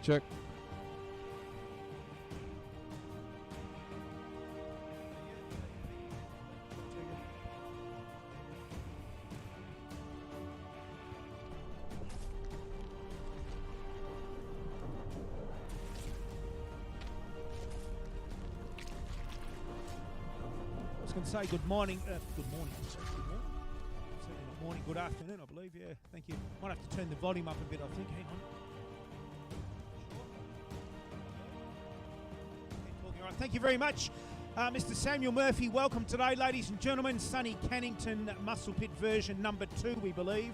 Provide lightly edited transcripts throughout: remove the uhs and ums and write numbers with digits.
Check. I was going to say good morning. Good morning. Certainly not morning. Good afternoon, I believe. Yeah, thank you. Might have to turn the volume up a bit, I think. Hang on. All right, thank you very much, Mr. Samuel Murphy. Welcome today, ladies and gentlemen. Sunny Cannington, Musclepit version number 2, we believe.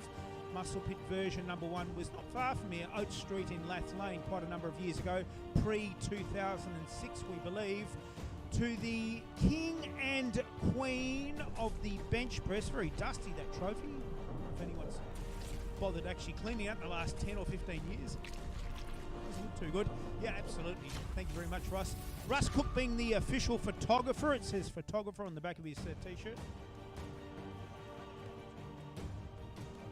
Musclepit version number 1 was not far from here, Oat Street in Lath Lane, quite a number of years ago, pre-2006, we believe. To the king and queen of the bench press. Very dusty, that trophy. If anyone's bothered actually cleaning it in the last 10 or 15 years. Doesn't look too good. Yeah, absolutely. Thank you very much, Russ. Russ Cook being the official photographer. It says photographer on the back of his t-shirt.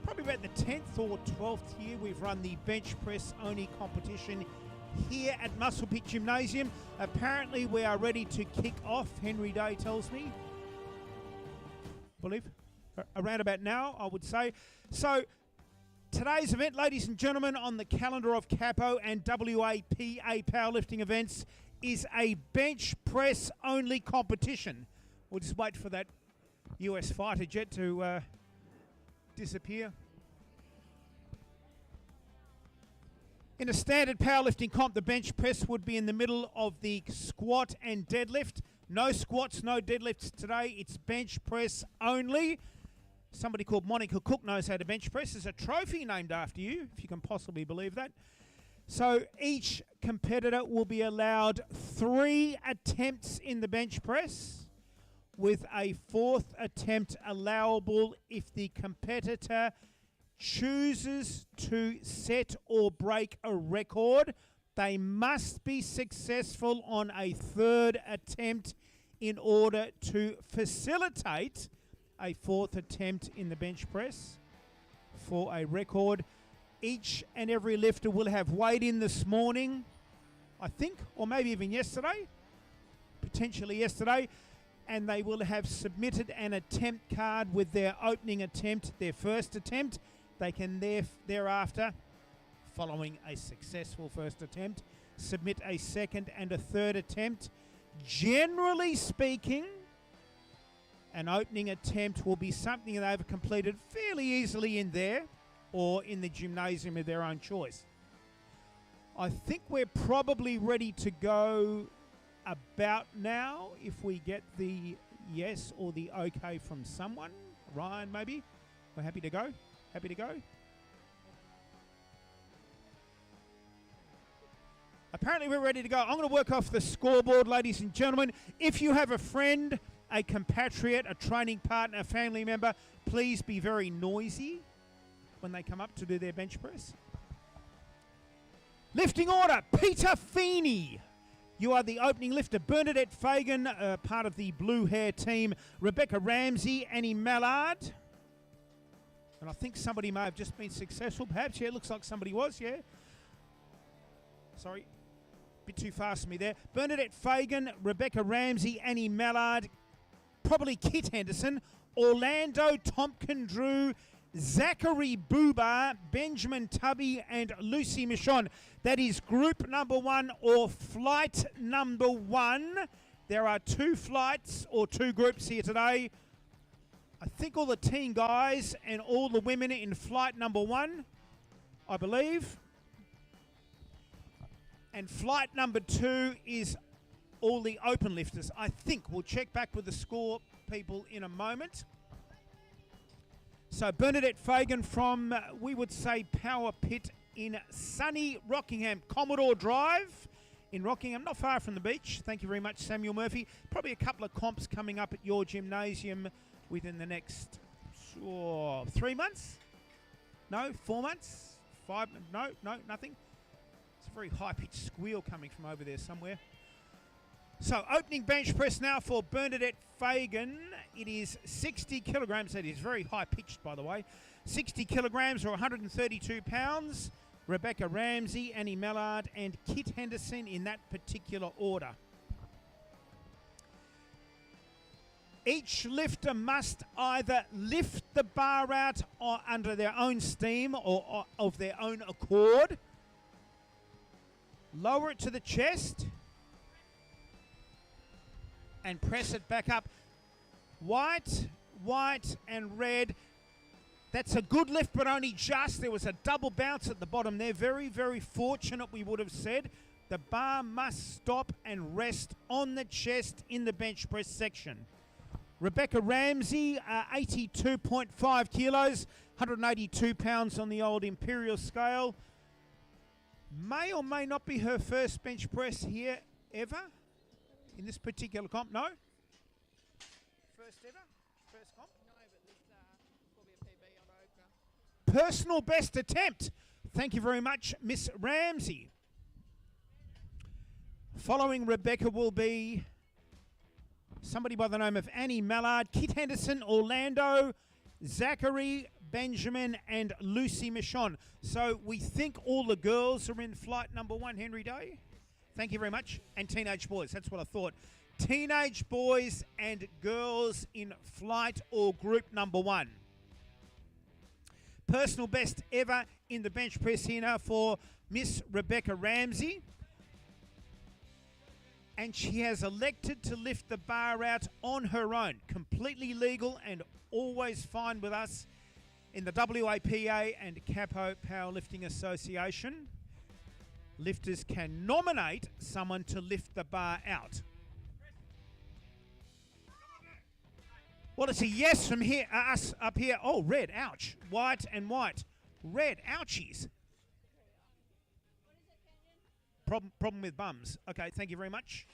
Probably about the 10th or 12th year we've run the bench press only competition here at Musclepit Gymnasium. Apparently we are ready to kick off, Henry Day tells me. Believe around about now, I would say. So today's event, ladies and gentlemen, on the calendar of CAPO and WAPA powerlifting events is a bench press only competition. We'll just wait for that US fighter jet to disappear. In a standard powerlifting comp, the bench press would be in the middle of the squat and deadlift. No squats, no deadlifts today. It's bench press only. Somebody called Monica Cook knows how to bench press. There's a trophy named after you, if you can possibly believe that. So each competitor will be allowed 3 attempts in the bench press, with a 4th attempt allowable if the competitor chooses to set or break a record. They must be successful on a 3rd attempt in order to facilitate a 4th attempt in the bench press for a record. Each and every lifter will have weighed in this morning, I think, or maybe even yesterday, potentially yesterday, and they will have submitted an attempt card with their opening attempt, their first attempt. They can thereafter, following a successful first attempt, submit a 2nd and a 3rd attempt. Generally speaking, an opening attempt will be something they've completed fairly easily in there or in the gymnasium of their own choice. I think we're probably ready to go about now if we get the yes or the okay from someone. Ryan, maybe? We're happy to go? Happy to go? Apparently we're ready to go. I'm going to work off the scoreboard, ladies and gentlemen. If you have a friend, a compatriot, a training partner, a family member, please be very noisy when they come up to do their bench press. Lifting order, Peter Feeney. You are the opening lifter. Bernadette Fagan, part of the blue hair team. Rebecca Ramsey, Annie Mallard. And I think somebody may have just been successful. Perhaps, yeah, it looks like somebody was, yeah. Sorry, a bit too fast for me there. Bernadette Fagan, Rebecca Ramsey, Annie Mallard, probably Kit Henderson, Orlando Tompkin-Drew, Zachary Buba, Benjamin Tubby, and Lucy Michon. That is group number 1 or flight number 1. There are 2 flights or 2 groups here today. I think all the teen guys and all the women in flight number 1, I believe. And flight number 2 is all the open lifters. I think we'll check back with the score people in a moment. So Bernadette Fagan from, we would say, Power Pit in sunny Rockingham. Commodore Drive in Rockingham, not far from the beach. Thank you very much, Samuel Murphy. Probably a couple of comps coming up at your gymnasium within the next 3 months? No, 4 months? 5? No, nothing. It's a very high-pitched squeal coming from over there somewhere. So opening bench press now for Bernadette Fagan. It is 60 kilograms. That is very high-pitched, by the way. 60 kilograms or 132 pounds. Rebecca Ramsey, Annie Mallard, and Kit Henderson in that particular order. Each lifter must either lift the bar out or under their own steam or of their own accord, lower it to the chest, and press it back up. White, white, and red. That's a good lift, but only just. There was a double bounce at the bottom there. Very, very fortunate, we would have said. The bar must stop and rest on the chest in the bench press section. Rebecca Ramsey, 82.5 kilos, 182 pounds on the old imperial scale. May or may not be her first bench press here ever in this particular comp. No? First ever? First comp? No, but this will be a PB on opener. Personal best attempt. Thank you very much, Miss Ramsey. Following Rebecca will be somebody by the name of Annie Mallard, Kit Henderson, Orlando, Zachary, Benjamin, and Lucy Michon. So we think all the girls are in flight number 1, Henry Day. Thank you very much. And teenage boys, that's what I thought. Teenage boys and girls in flight or group number 1. Personal best ever in the bench press here now for Miss Rebecca Ramsey. And she has elected to lift the bar out on her own. Completely legal and always fine with us in the WAPA and CAPO Powerlifting Association. Lifters can nominate someone to lift the bar out. Well, it's a yes from here, us up here. Oh, red, ouch. White and white. Red, ouchies. Problem with bums. Okay, thank you very much.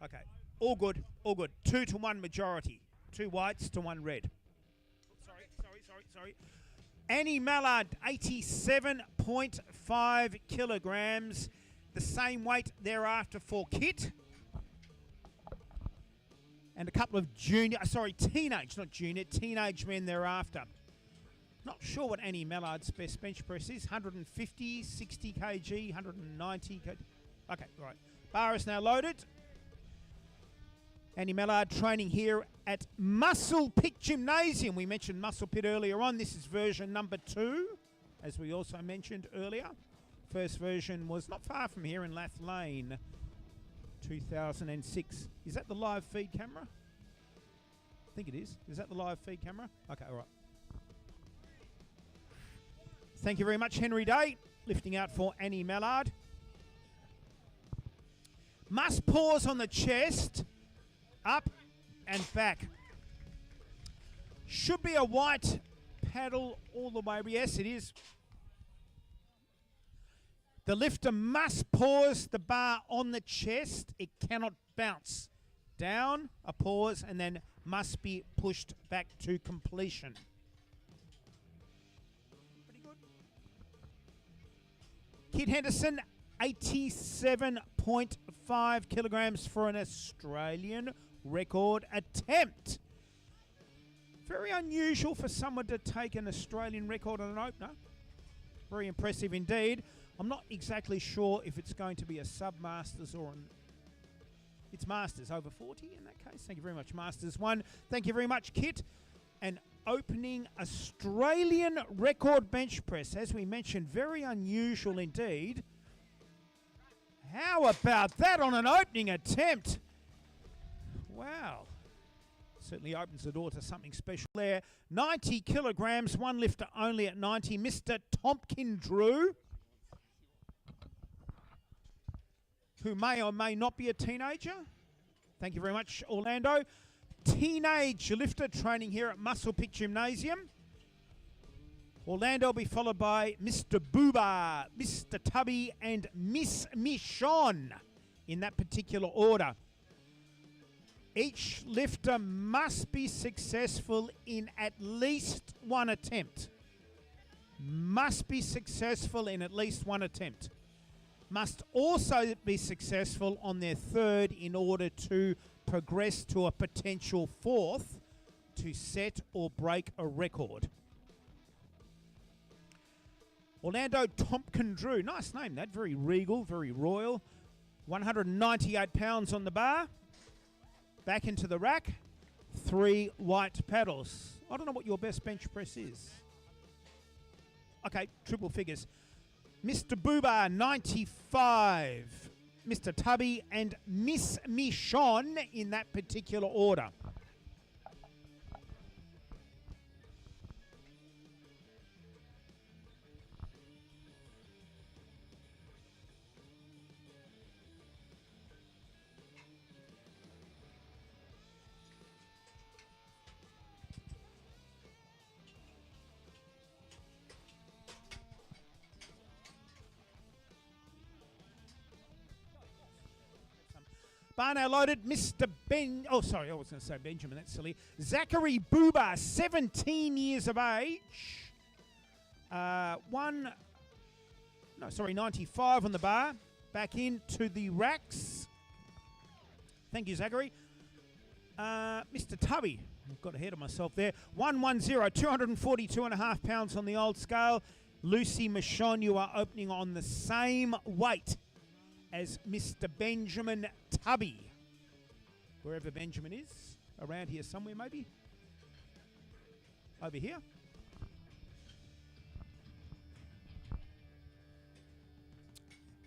Okay, all good, all good. 2-to-1 majority. 2 whites to 1 red. Sorry. Annie Mallard, 87.5 kilograms. The same weight thereafter for Kit. And a couple of teenage men thereafter. Not sure what Annie Mallard's best bench press is. 150, 60 kg, 190 kg. Okay, right. Bar is now loaded. Annie Mallard training here at Musclepit Gymnasium. We mentioned Musclepit earlier on. This is version number 2, as we also mentioned earlier. First version was not far from here in Lath Lane, 2006. Is that the live feed camera? I think it is. Is that the live feed camera? Okay, all right. Thank you very much, Henry Day. Lifting out for Annie Mallard. Must pause on the chest. Up and back. Should be a white paddle all the way. Yes, it is. The lifter must pause the bar on the chest. It cannot bounce. Down, a pause, and then must be pushed back to completion. Kit Henderson, 87.5 kilograms for an Australian record attempt. Very unusual for someone to take an Australian record on an opener. Very impressive indeed. I'm not exactly sure if it's going to be a sub-masters or an... It's masters, over 40 in that case. Thank you very much, Masters 1. Thank you very much, Kit. And opening Australian record bench press. As we mentioned, very unusual indeed. How about that on an opening attempt? Wow. Certainly opens the door to something special there. 90 kilograms, one lifter only at 90. Mr. Tompkin Drew, who may or may not be a teenager. Thank you very much, Orlando. Teenage lifter training here at Musclepit Gymnasium. Orlando will be followed by Mr. Booba, Mr. Tubby, and Miss Michon in that particular order. Each lifter must be successful in at least one attempt. Must be successful in at least one attempt. Must also be successful on their third in order to progress to a potential fourth to set or break a record. Orlando Tompkin-Drew. Nice name, that. Very regal, very royal. 198 pounds on the bar. Back into the rack. 3 white paddles. I don't know what your best bench press is. Okay, triple figures. Mr. Booba, 95. Mr. Tubby and Miss Michonne in that particular order. Bar now loaded, Mr. Ben... Oh, sorry, I was going to say Benjamin, that's silly. Zachary Booba, 17 years of age. 95 on the bar. Back into the racks. Thank you, Zachary. Mr. Tubby, I've got ahead of myself there. 110, 242.5 pounds on the old scale. Lucy Michonne, you are opening on the same weight as Mr. Benjamin Tubby. Wherever Benjamin is. Around here somewhere, maybe. Over here.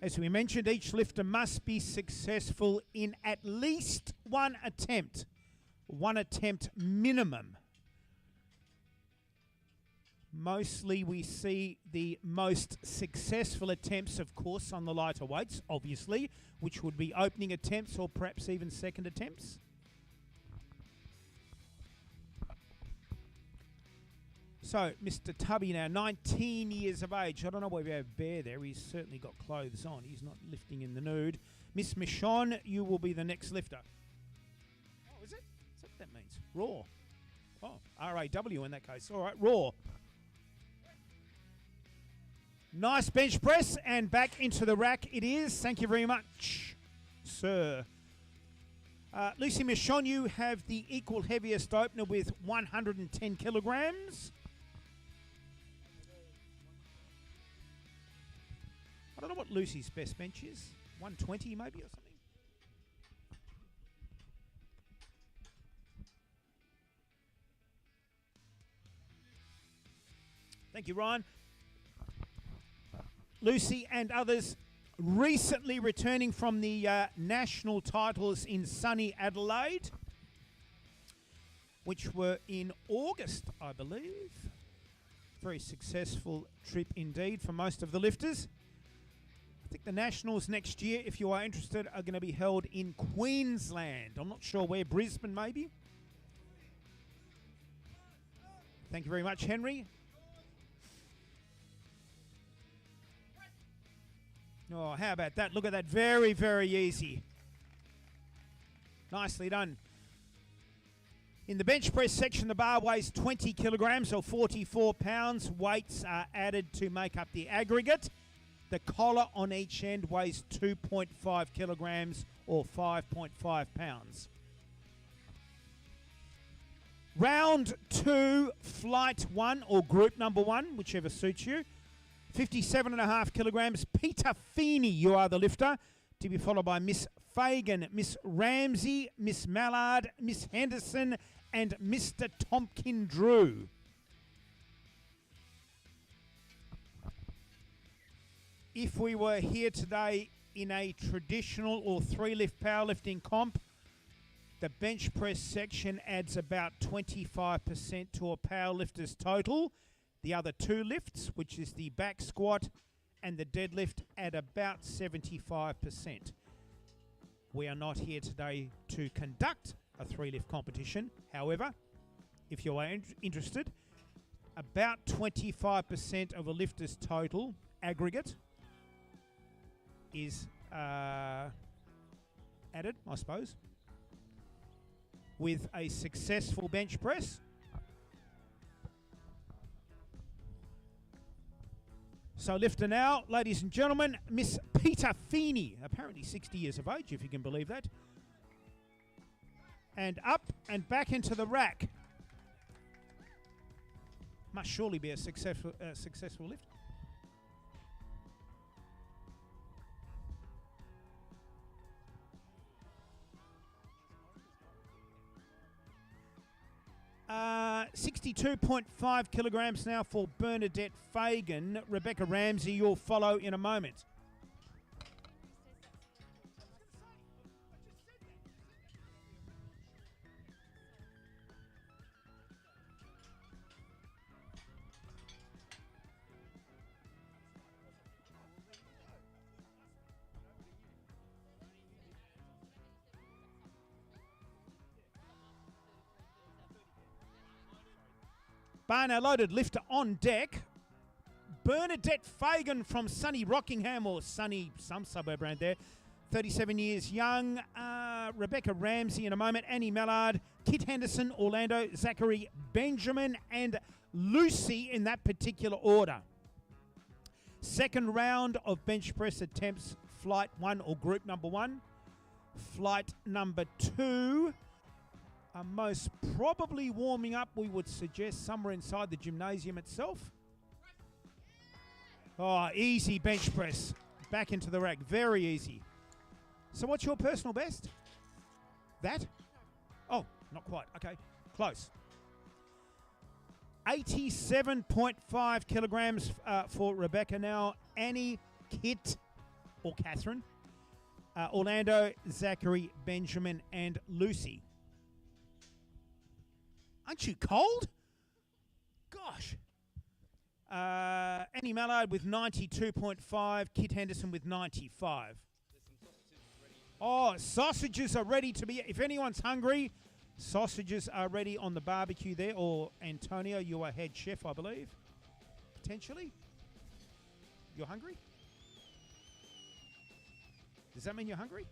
As we mentioned, each lifter must be successful in at least one attempt. One attempt minimum. Mostly we see the most successful attempts, of course, on the lighter weights, obviously, which would be opening attempts or perhaps even second attempts. So, Mr. Tubby now, 19 years of age. I don't know where we have Bear there. He's certainly got clothes on. He's not lifting in the nude. Miss Michonne, you will be the next lifter. Oh, is it? Is that what that means? Raw. Oh, R-A-W in that case. All right, raw. Nice bench press, and back into the rack it is. Thank you very much, sir. Lucy Michonne, you have the equal heaviest opener with 110 kilograms. I don't know what Lucy's best bench is. 120 maybe or something. Thank you, Ryan. Lucy and others recently returning from the national titles in sunny Adelaide, which were in August, I believe. Very successful trip indeed for most of the lifters. I think the nationals next year, if you are interested, are going to be held in Queensland. I'm not sure where, Brisbane maybe. Thank you very much, Henry. Oh, how about that? Look at that. Very, very easy. Nicely done. In the bench press section, the bar weighs 20 kilograms or 44 pounds. Weights are added to make up the aggregate. The collar on each end weighs 2.5 kilograms or 5.5 pounds. Round 2, flight 1 or group number 1, whichever suits you. 57.5 kilograms. Peter Feeney, you are the lifter, to be followed by Miss Fagan, Miss Ramsey, Miss Mallard, Miss Henderson, and Mr. Tompkin-Drew. If we were here today in a traditional or 3-lift powerlifting comp, the bench press section adds about 25% to a powerlifter's total. The other 2 lifts, which is the back squat and the deadlift, at about 75%. We are not here today to conduct a 3-lift competition. However, if you are interested, about 25% of a lifter's total aggregate is added, I suppose, with a successful bench press. So lifter now, ladies and gentlemen, Miss Peter Feeney, apparently 60 years of age, if you can believe that. And up and back into the rack. Must surely be a successful lift. 62.5 kilograms now for Bernadette Fagan. Rebecca Ramsey, you'll follow in a moment. Bar now loaded, lifter on deck. Bernadette Fagan from sunny Rockingham, or sunny some suburb around there. 37 years young. Rebecca Ramsey in a moment. Annie Mallard, Kit Henderson, Orlando, Zachary Benjamin, and Lucy in that particular order. Second round of bench press attempts, flight 1 or group number 1. Flight number 2. Most probably warming up, we would suggest, somewhere inside the gymnasium itself. Oh, easy bench press. Back into the rack. Very easy. So what's your personal best? That? Oh, not quite. Okay, close. 87.5 kilograms for Rebecca now. Annie, Kit, or Catherine. Orlando, Zachary, Benjamin, and Lucy. Aren't you cold? Gosh. Annie Mallard with 92.5. Kit Henderson with 95. Oh, sausages are ready to be... If anyone's hungry, sausages are ready on the barbecue there. Or, Antonio, you are head chef, I believe. Potentially. You're hungry? Does that mean you're hungry?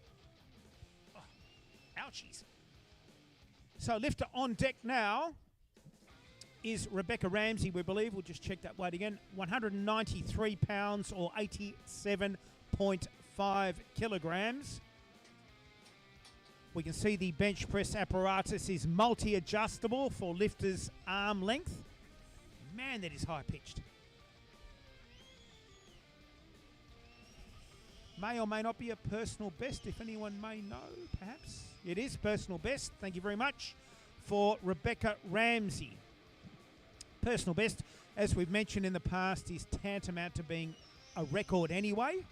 Oh, ouchies. So lifter on deck now is Rebecca Ramsey, we believe. We'll just check that weight again. 193 pounds or 87.5 kilograms. We can see the bench press apparatus is multi-adjustable for lifter's arm length. Man, that is high-pitched. May or may not be a personal best, if anyone may know, perhaps. It is personal best. Thank you very much for Rebecca Ramsey. Personal best, as we've mentioned in the past, is tantamount to being a record anyway.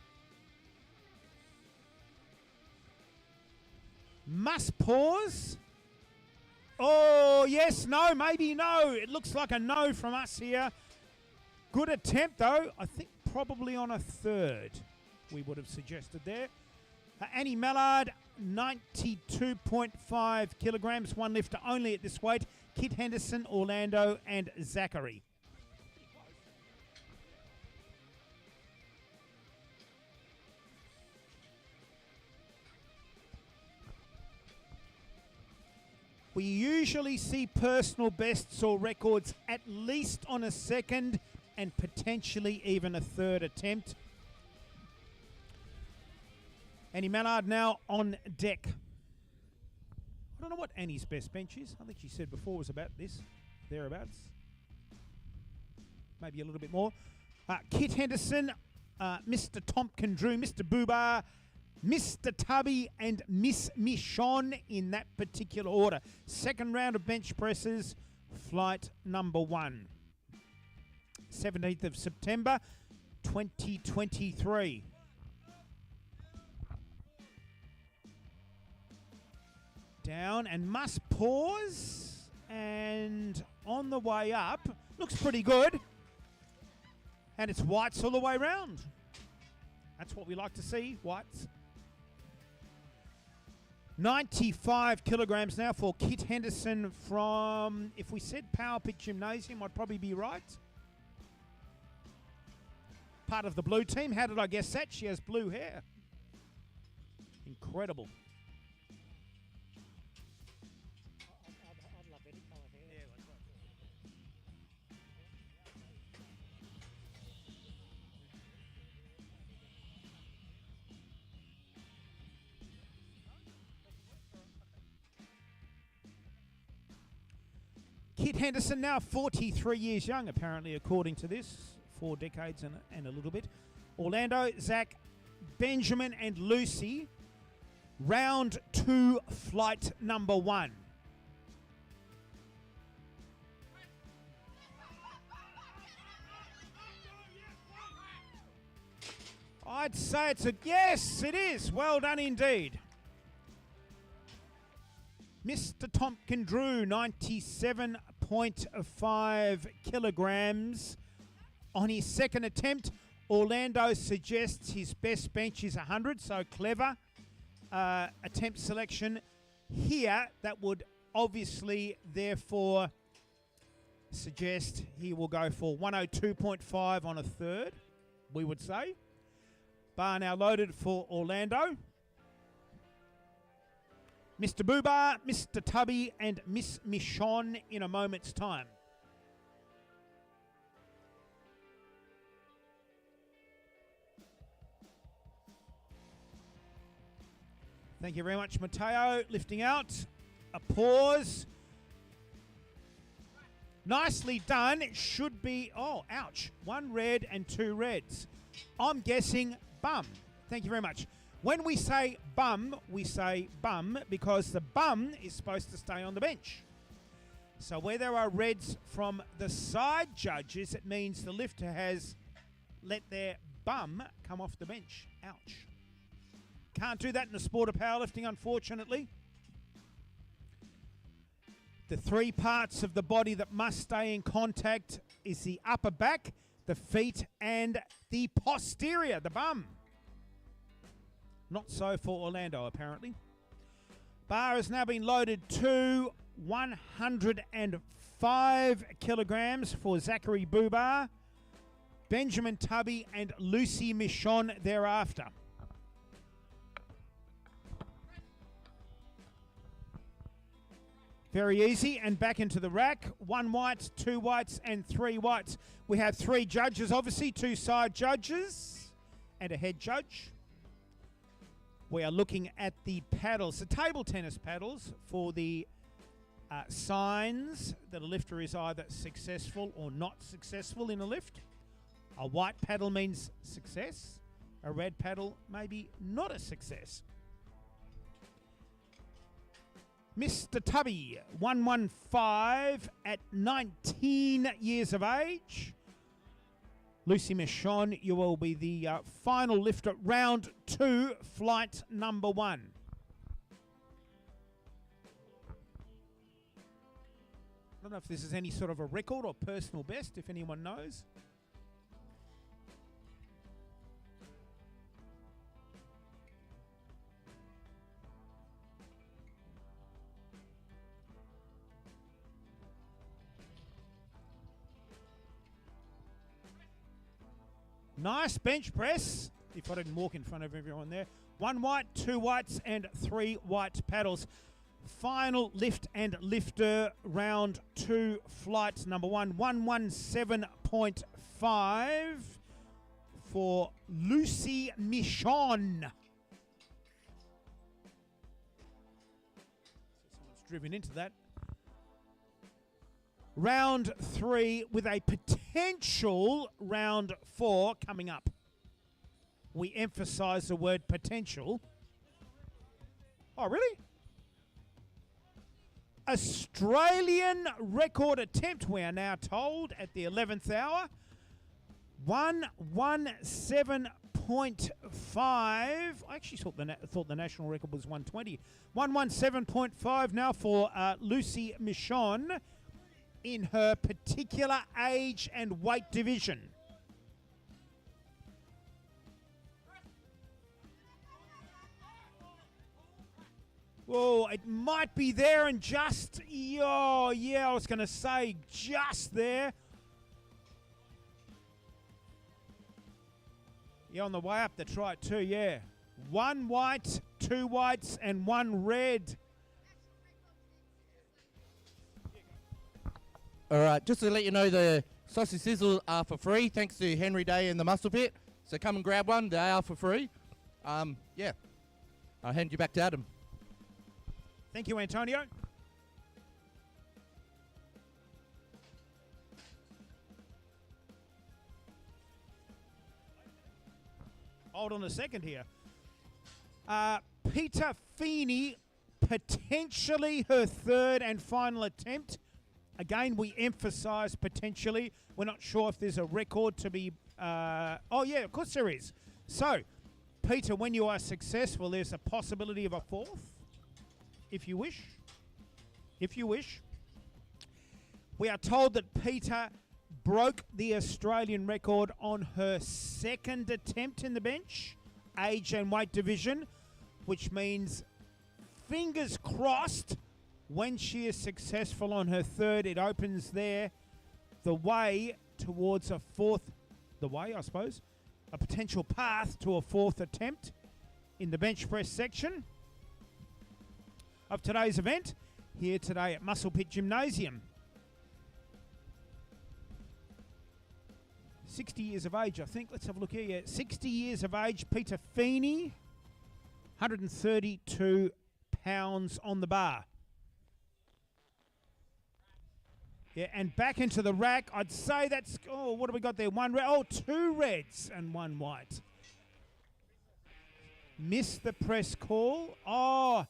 Must pause. Oh, yes, no, maybe no. It looks like a no from us here. Good attempt, though. I think probably on a third, we would have suggested there. Annie Mallard, 92.5 kilograms, one lifter only at this weight. Kit Henderson, Orlando, and Zachary. We usually see personal bests or records at least on a second and potentially even a third attempt. Annie Mallard now on deck. I don't know what Annie's best bench is. I think she said before was about this, thereabouts. Maybe a little bit more. Kit Henderson, Mr. Tompkin Drew, Mr. Boobar, Mr. Tubby, and Miss Michonne in that particular order. Second round of bench presses, flight number 1. 17th of September, 2023. Down and must pause, and on the way up, looks pretty good, and it's whites all the way round. That's what we like to see, whites. 95 kilograms now for Kit Henderson from, if we said Powerlifting Gymnasium, I'd probably be right. Part of the blue team. How did I guess that? She has blue hair. Incredible. Kit Henderson now 43 years young, apparently, according to this. 4 decades and a little bit. Orlando, Zach, Benjamin, and Lucy. Round 2, flight number 1. I'd say it's a yes, it is. Well done indeed. Mr. Tompkin drew 97.5 kilograms on his second attempt. Orlando suggests his best bench is 100, so clever attempt selection here. That would obviously therefore suggest he will go for 102.5 on a third, we would say. Bar now loaded for Orlando. Mr. Boobar, Mr. Tubby, and Miss Michonne in a moment's time. Thank you very much, Mateo. Lifting out. A pause. Nicely done. It should be... Oh, ouch. 1 red and 2 reds. I'm guessing bum. Thank you very much. When we say bum because the bum is supposed to stay on the bench. So where there are reds from the side judges, it means the lifter has let their bum come off the bench. Ouch. Can't do that in the sport of powerlifting, unfortunately. The 3 parts of the body that must stay in contact is the upper back, the feet, and the posterior, the bum. Not so for Orlando, apparently. Bar has now been loaded to 105 kilograms for Zachary Boobar, Benjamin Tubby, and Lucy Michonne thereafter. Very easy, and back into the rack. 1 white, 2 whites, and 3 whites. We have 3 judges, obviously, 2 side judges, and a head judge. We are looking at the paddles, the table tennis paddles, for the signs that a lifter is either successful or not successful in a lift. A white paddle means success. A red paddle maybe not a success. Mr. Tubby, 115 at 19 years of age. Lucy Michonne, you will be the final lifter, round 2, flight number 1. I don't know if this is any sort of a record or personal best, if anyone knows. Nice bench press, if I didn't walk in front of everyone there. 1 white, 2 whites, and 3 white paddles. Final lift and lifter, round 2, flight number 1. 117.5 for Lucy Michonne. Someone's driven into that. Round 3 with a potential round 4 coming up. We emphasize the word potential. Oh, really? Australian record attempt, we are now told, at the 11th hour. 117.5. I actually thought the national record was 120. 117.5 now for Lucy Michonne in her particular age and weight division. Whoa, it might be there and just, oh, yeah, I was going to say just there. Yeah, on the way up, that's right too, yeah. 1 white, 2 whites, and 1 red. All right, just to let you know, the sausage sizzles are for free, thanks to Henry Day and the Musclepit. So come and grab one, they are for free. Yeah, I'll hand you back to Adam. Thank you, Antonio. Hold on a second here. Peter Feeney, potentially her 3rd and final attempt. Again, we emphasise potentially. We're not sure if there's a record to be... oh, yeah, of course there is. So, Peter, when you are successful, there's a possibility of a fourth, if you wish. If you wish. We are told that Peter broke the Australian record on her second attempt in the bench, age and weight division, which means fingers crossed when she is successful on her third, it opens there the way towards a fourth, a potential path to a fourth attempt in the bench press section of today's event here today at Musclepit Gymnasium. 60 years of age, I think. Let's have a look here. Yeah, 60 years of age, Peter Feeney, 132 pounds on the bar. Yeah, and back into the rack. I'd say that's, what have we got there? One red, two reds and one white. Missed the press call. Well,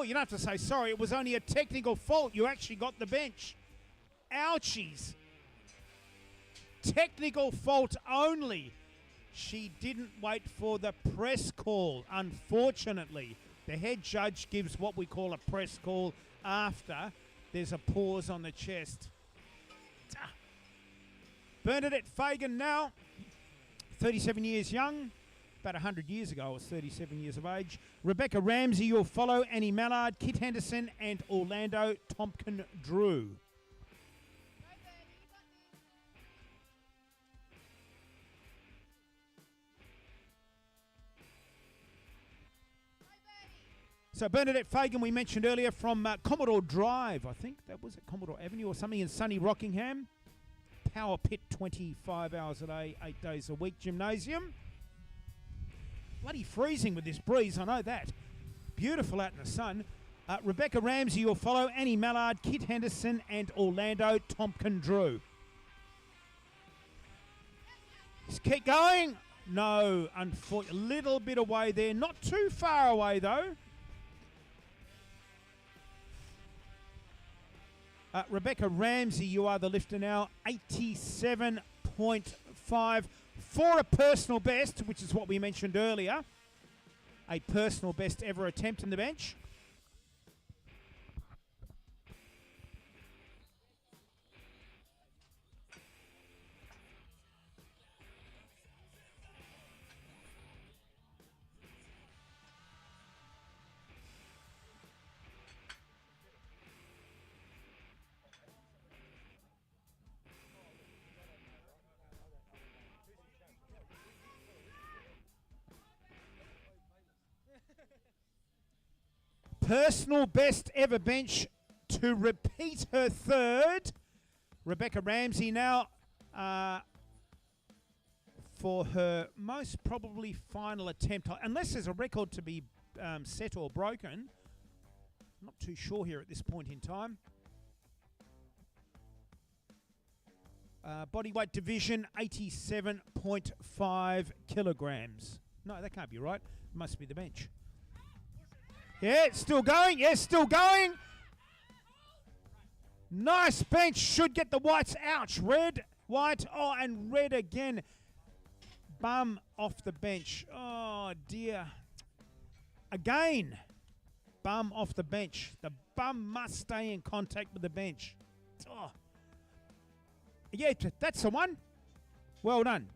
you don't have to say sorry. It was only a technical fault. You actually got the bench. Ouchies. Technical fault only. She didn't wait for the press call, unfortunately. The head judge gives what we call a press call after there's a pause on the chest. Bernadette Fagan now, 37 years young. About 100 years ago, I was 37 years of age. Rebecca Ramsey, you'll follow. Annie Mallard, Kit Henderson, and Orlando Tompkin-Drew. So Bernadette Fagan, we mentioned earlier, from Commodore Drive, I think that was at Commodore Avenue or something in sunny Rockingham. Power Pit, 25 hours a day, 8 days a week gymnasium. Bloody freezing with this breeze, I know that. Beautiful out in the sun. Rebecca Ramsey, you'll follow. Annie Mallard, Kit Henderson, and Orlando Tompkin-Drew. Just keep going. No, unfortunately, a little bit away there. Not too far away, though. Rebecca Ramsey, you are the lifter now, 87.5 for a personal best, which is what we mentioned earlier. A personal best ever attempt in the bench. Personal best ever bench to repeat her third. Rebecca Ramsey now for her most probably final attempt. Unless there's a record to be set or broken. I'm not too sure here at this point in time. Body weight division, 87.5 kilograms. No, that can't be right. It must be the bench. Yeah, it's still going. Yes, still going. Nice bench. Should get the whites. Ouch. Red, white. Oh, and red again. Bum off the bench. Oh, dear. Again. Bum off the bench. The bum must stay in contact with the bench. Oh. Yeah, that's the one. Well done.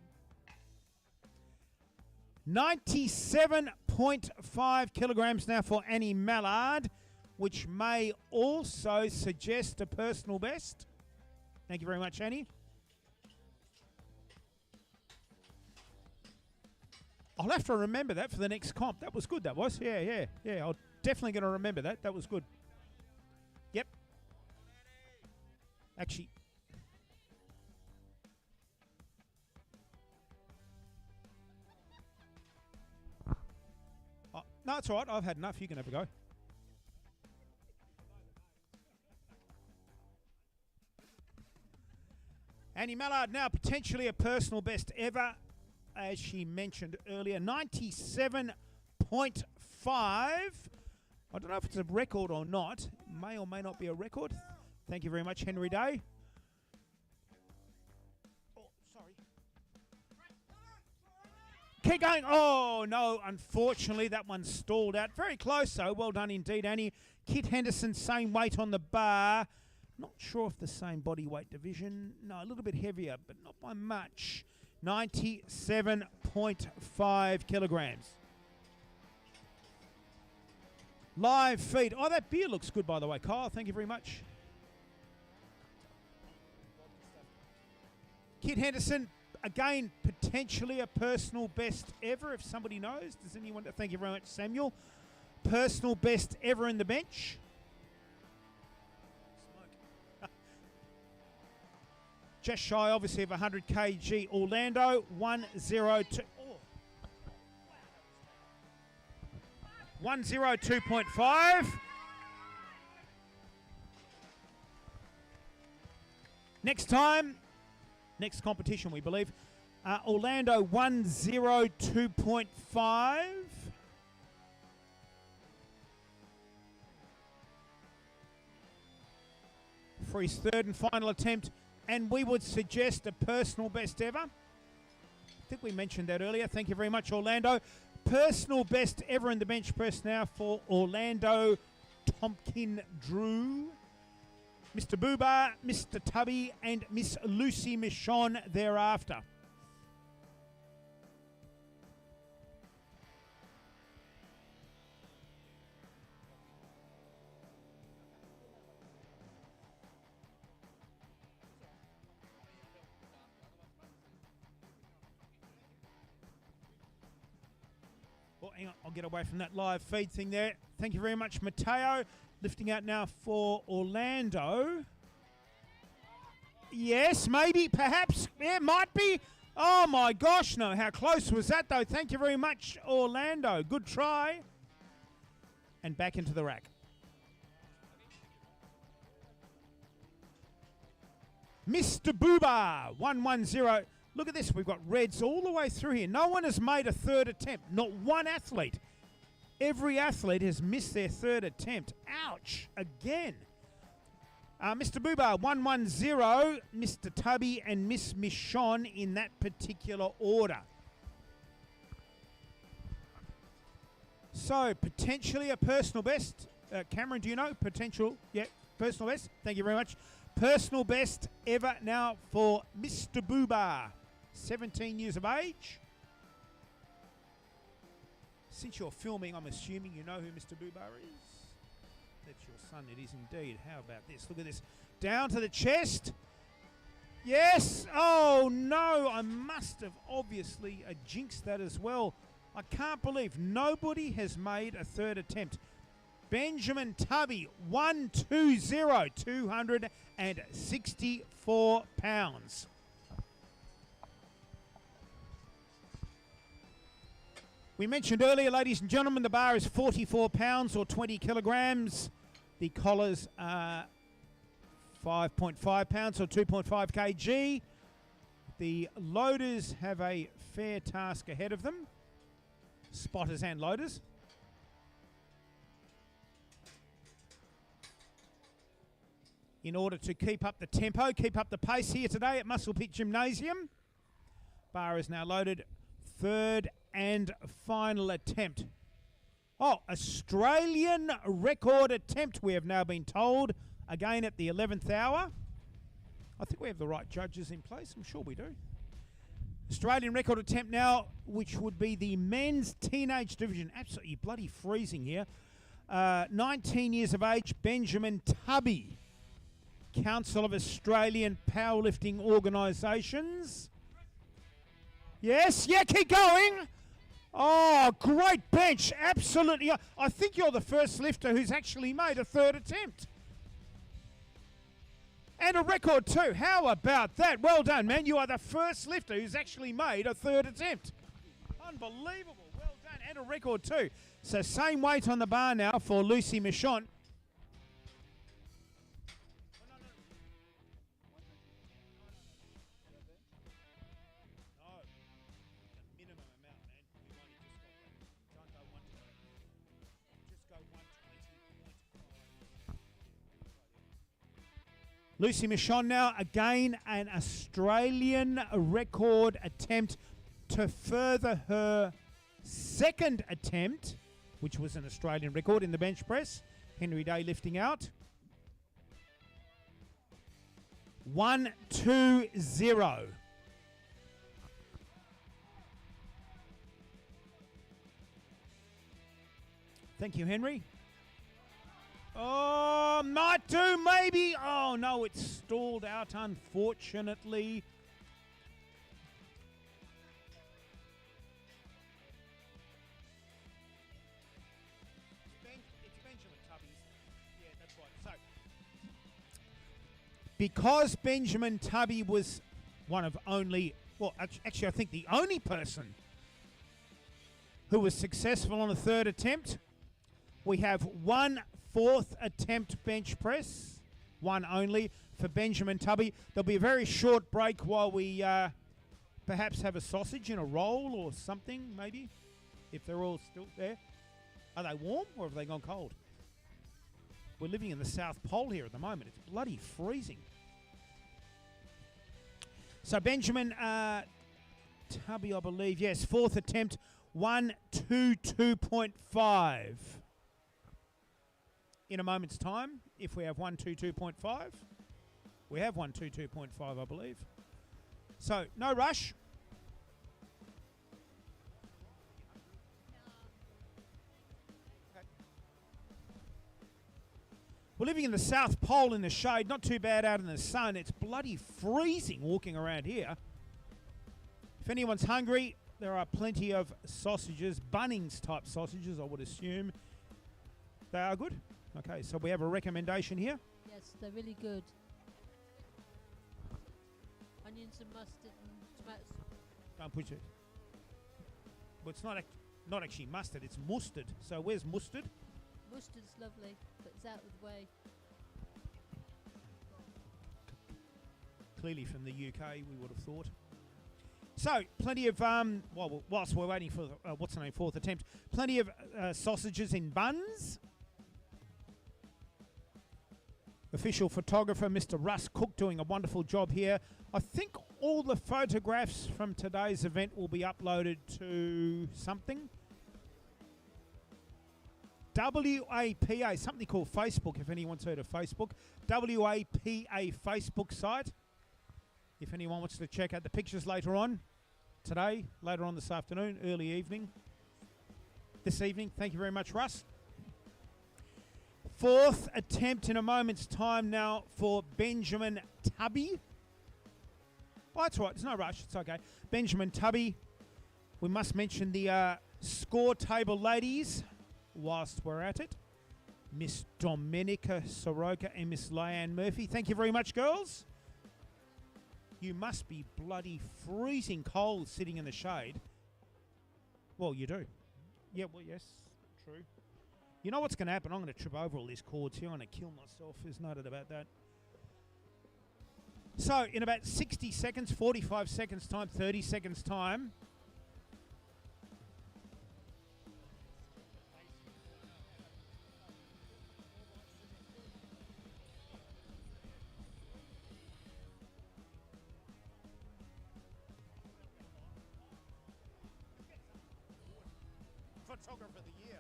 97.5 kilograms now for Annie Mallard, which may also suggest a personal best. Thank you very much, Annie. I'll have to remember that for the next comp. That was good, that was. Yeah. I'm definitely going to remember that. That was good. Yep. Actually... No, it's all right. I've had enough. You can have a go. Annie Mallard now potentially a personal best ever, as she mentioned earlier. 97.5. I don't know if it's a record or not. May or may not be a record. Thank you very much, Henry Day. Oh, sorry. keep going. Oh, no, unfortunately, that one stalled out. Very close, though. Well done indeed, Annie. Kit Henderson, same weight on the bar. Not sure if the same body weight division. No, a little bit heavier, but not by much. 97.5 kilograms. Live feed. Oh, that beer looks good, by the way, Kyle. Thank you very much. Kit Henderson, again, potentially a personal best ever, if somebody knows. Does anyone? Thank you very much, Samuel. Personal best ever in the bench. Just shy, obviously, of 100 kg. Orlando, 102. Oh. 102.5. Next time, next competition, we believe. Orlando, 102.5. For his third and final attempt. And we would suggest a personal best ever. I think we mentioned that earlier. Thank you very much, Orlando. Personal best ever in the bench press now for Orlando Tompkin Drew. Mr. Booba, Mr. Tubby, and Miss Lucy Michon thereafter. Oh, hang on, I'll get away from that live feed thing there. Thank you very much, Mateo. Lifting out now for Orlando. Yes, maybe, perhaps. Yeah, might be. Oh, my gosh, no. How close was that, though? Thank you very much, Orlando. Good try. And back into the rack. Mr. Booba, 110. Look at this. We've got reds all the way through here. No one has made a third attempt. Not one athlete. Every athlete has missed their third attempt. Ouch. Again. Mr. Booba, 110. Mr. Tubby and Miss Michon in that particular order. So, potentially a personal best. Cameron, do you know? Potential. Yeah, personal best. Thank you very much. Personal best ever now for Mr. Booba. 17 years of age. Since you're filming, I'm assuming you know who Mr. Booba is. That's your son, it is indeed. How about this? Look at this. Down to the chest. Yes. Oh, no. I must have obviously jinxed that as well. I can't believe nobody has made a third attempt. Benjamin Tubby, 120, 264 pounds. We mentioned earlier, ladies and gentlemen, the bar is 44 pounds or 20 kilograms. The collars are 5.5 pounds or 2.5 kg. The loaders have a fair task ahead of them. Spotters and loaders. In order to keep up the tempo, keep up the pace here today at Musclepit Gymnasium. Bar is now loaded. Third and final attempt. Oh, Australian record attempt, we have now been told. Again at the 11th hour. I think we have the right judges in place. I'm sure we do. Australian record attempt now, which would be the men's teenage division. Absolutely bloody freezing here. 19 years of age, Benjamin Tubby. Council of Australian Powerlifting Organisations. Yes, yeah, keep going. Oh, great bench. Absolutely. I think you're the first lifter who's actually made a third attempt. And a record too. How about that? Well done, man. You are the first lifter who's actually made a third attempt. Unbelievable. Well done. And a record too. So same weight on the bar now for Lucy Michon. Lucy Michon now, again, an Australian record attempt to further her second attempt, which was an Australian record in the bench press. Henry Day lifting out. 1-2-0. Thank you, Henry. Oh, might do, maybe. Oh, no, it's stalled out, unfortunately. It's Benjamin Tubby's. Yeah, that's right. So, because Benjamin Tubby was one of only, well, actually, I think the only person who was successful on a third attempt, we have 1/4 attempt bench press, one only for Benjamin Tubby. There'll be a very short break while we perhaps have a sausage in a roll or something, maybe, if they're all still there. Are they warm or have they gone cold? We're living in the South Pole here at the moment. It's bloody freezing. So Benjamin Tubby, I believe, yes, fourth attempt, 122.5. In a moment's time, if we have 122.5, we have 122.5, I believe. So, no rush. Okay. We're living in the South Pole in the shade, not too bad out in the sun. It's bloody freezing walking around here. If anyone's hungry, there are plenty of sausages, Bunnings type sausages, I would assume. They are good. Okay, so we have a recommendation here. Yes, they're really good. Onions and mustard and tomatoes. Don't push it. Well, it's not actually mustard, it's mustard. So where's mustard? Mustard's lovely, but it's out of the way. Clearly from the UK, we would have thought. So, plenty of, well, whilst we're waiting for, what's the name, fourth attempt, plenty of sausages in buns. Official photographer, Mr. Russ Cook, doing a wonderful job here. I think all the photographs from today's event will be uploaded to something. WAPA, something called Facebook, if anyone's heard of Facebook. WAPA Facebook site. If anyone wants to check out the pictures later on, today, later on this afternoon, early evening. This evening, thank you very much, Russ. Fourth attempt in a moment's time now for Benjamin Tubby. Oh, that's right. There's no rush. It's okay. Benjamin Tubby. We must mention the score table ladies whilst we're at it. Miss Domenica Soroka and Miss Leanne Murphy. Thank you very much, girls. You must be bloody freezing cold sitting in the shade. Well, you do. Yeah, well, yes. True. You know what's going to happen? I'm going to trip over all these cords here. I'm going to kill myself. There's no doubt about that. So, in about 60 seconds, 45 seconds time, 30 seconds time. Photographer of the year.